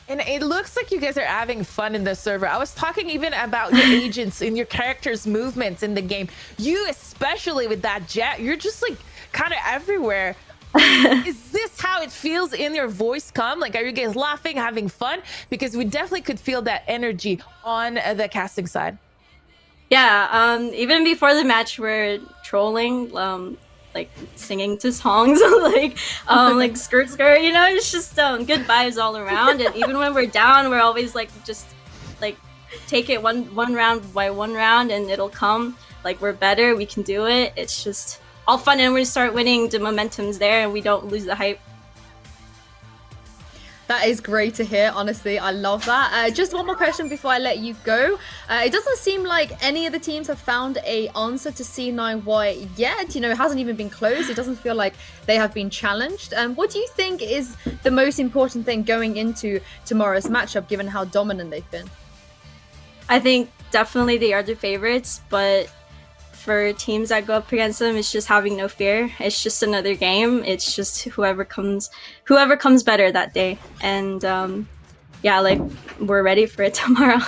And it looks like you guys are having fun in the server. I was talking even about your agents and your characters' movements in the game. You, especially with that jet, you're just like kind of everywhere. Is this how it feels in your voice come? Like, are you guys laughing, having fun? Because we definitely could feel that energy on the casting side. Yeah, even before the match, we're trolling, like singing to songs, like skirt skirt. You know, it's just good vibes all around. And even when we're down, we're always like just like take it one round by one round, and it'll come. Like we're better, we can do it. It's just all fun, and when we start winning, the momentum's there, and we don't lose the hype. That is great to hear. Honestly, I love that. Just one more question before I let you go. It doesn't seem like any of the teams have found a answer to C9Y yet. You know, it hasn't even been closed. It doesn't feel like they have been challenged. What do you think is the most important thing going into tomorrow's matchup, given how dominant they've been? I think definitely they are the favorites, but for teams that go up against them, it's just having no fear. It's just another game. It's just whoever comes better that day. And yeah, like we're ready for it tomorrow.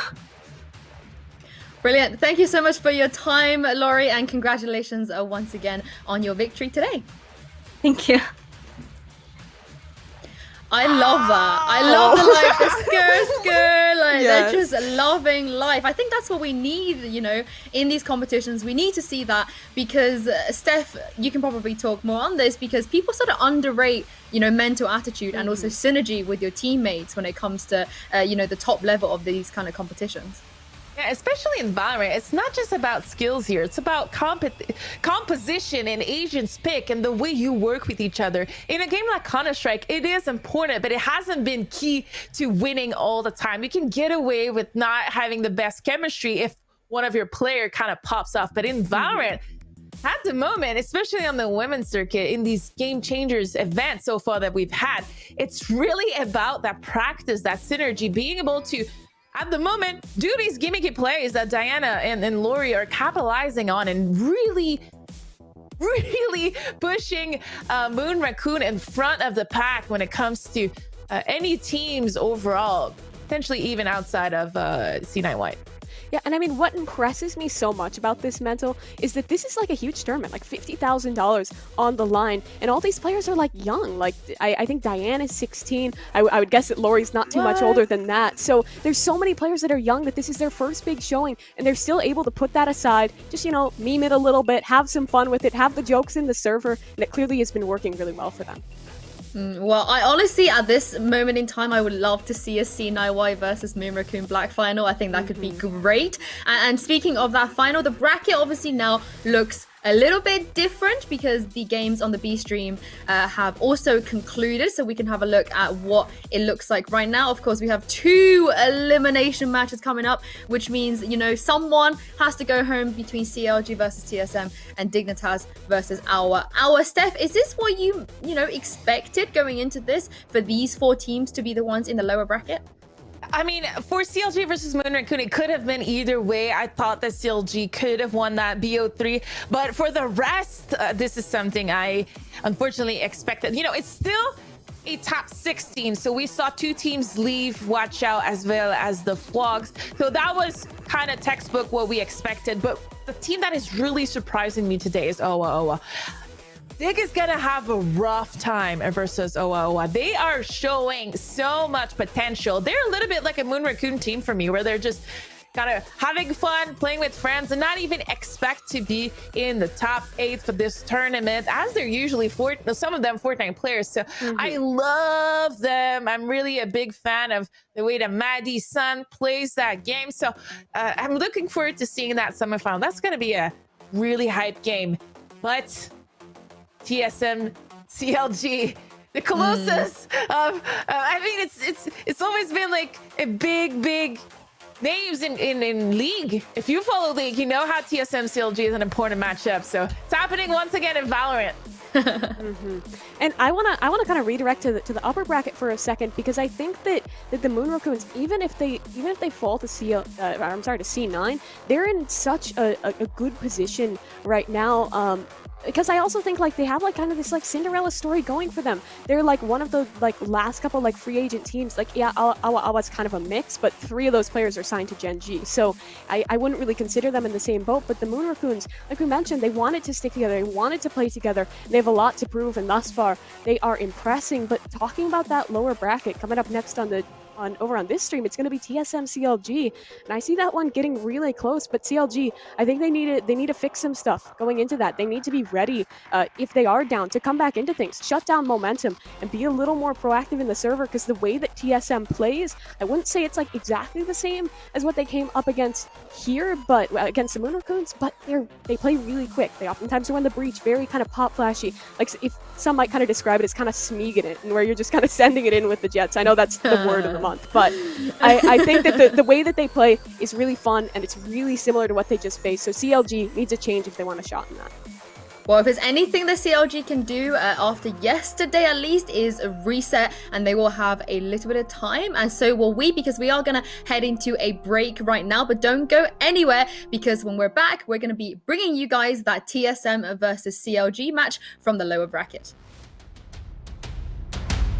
Brilliant. Thank you so much for your time, Laurie, and congratulations once again on your victory today. Thank you. I love that. I love the skirt, like Yes. they're just loving life. I think that's what we need, you know, in these competitions. We need to see that because Steph, you can probably talk more on this because people sort of underrate, you know, mental attitude and also synergy with your teammates when it comes to, you know, the top level of these kind of competitions. Yeah, especially in VALORANT, it's not just about skills here. It's about composition and agent's pick and the way you work with each other. In a game like Counter-Strike, it is important, but it hasn't been key to winning all the time. You can get away with not having the best chemistry if one of your player kind of pops off. But in VALORANT, at the moment, especially on the women's circuit, in these Game Changers events so far that we've had, it's really about that practice, that synergy, being able to at the moment, do these gimmicky plays that Diana and Laurie are capitalizing on and really pushing Moon Raccoon in front of the pack when it comes to any teams overall, potentially even outside of C9Y. Yeah, and I mean, what impresses me so much about this mental is that this is like a huge tournament, like $50,000 on the line, and all these players are like young. Like, I think Diana's 16. I would guess that Laurie's not too much older than that. So there's so many players that are young that this is their first big showing, and they're still able to put that aside, just, you know, meme it a little bit, have some fun with it, have the jokes in the server, and it clearly has been working really well for them. Well, I honestly, at this moment in time, I would love to see a C9Y versus Moon Raccoon Black final. I think that could be great. And speaking of that final, the bracket obviously now looks a little bit different because the games on the B stream have also concluded, so we can have a look at what it looks like right now. Of course, we have 2 elimination matches coming up, which means, you know, someone has to go home between CLG versus TSM and Dignitas versus our Steph. Is this what you know, expected going into this, for these 4 teams to be the ones in the lower bracket? I mean, for CLG versus Moon Raccoon, it could have been either way. I thought that CLG could have won that BO3, but for the rest, this is something I unfortunately expected. You know, it's still a top 16, so we saw 2 teams leave, Watch Out, as well as the Flogs. So that was kind of textbook what we expected, but the team that is really surprising me today is Owa. Dig is gonna have a rough time versus Owa. They are showing so much potential. They're a little bit like a Moon Raccoon team for me, where they're just kind of having fun, playing with friends, and not even expect to be in the top 8 for this tournament, as they're usually some of them Fortnite players. So I love them. I'm really a big fan of the way that Maddie Sun plays that game. So I'm looking forward to seeing that semifinal. That's gonna be a really hype game. But TSM, CLG, the Colossus of I mean, it's always been like a big names in League. If you follow League, you know how TSM CLG is an important matchup. So it's happening once again in VALORANT. And I wanna kind of redirect to the upper bracket for a second, because I think that the Moon Raccoons, even if they fall to C9, they're in such a good position right now. because I also think like they have like kind of this like Cinderella story going for them. They're like one of the like last couple like free agent teams. Like yeah, Awa's kind of a mix, but 3 of those players are signed to Gen G. So I wouldn't really consider them in the same boat. But the Moon Raccoons, like we mentioned, they wanted to stick together. They wanted to play together. They have a lot to prove, and thus far they are impressing. But talking about that lower bracket coming up next on the over on this stream, it's going to be TSM CLG, and I see that one getting really close. But CLG, I think they need to fix some stuff going into that. They need to be ready if they are down to come back into things, shut down momentum, and be a little more proactive in the server. Because the way that TSM plays, I wouldn't say it's like exactly the same as what they came up against here, but against the Moon Raccoons. But they play really quick. They oftentimes are in the breach, very kind of pop flashy. Like if some might kind of describe it as kind of smeeging it, and where you're just kind of sending it in with the jets. I know that's the word of the month, but I think that the way that they play is really fun, and it's really similar to what they just faced. So CLG needs a change if they want a shot in that. Well, if there's anything the CLG can do after yesterday at least is a reset, and they will have a little bit of time, and so will we, because we are going to head into a break right now. But don't go anywhere, because when we're back, we're going to be bringing you guys that TSM versus CLG match from the lower bracket.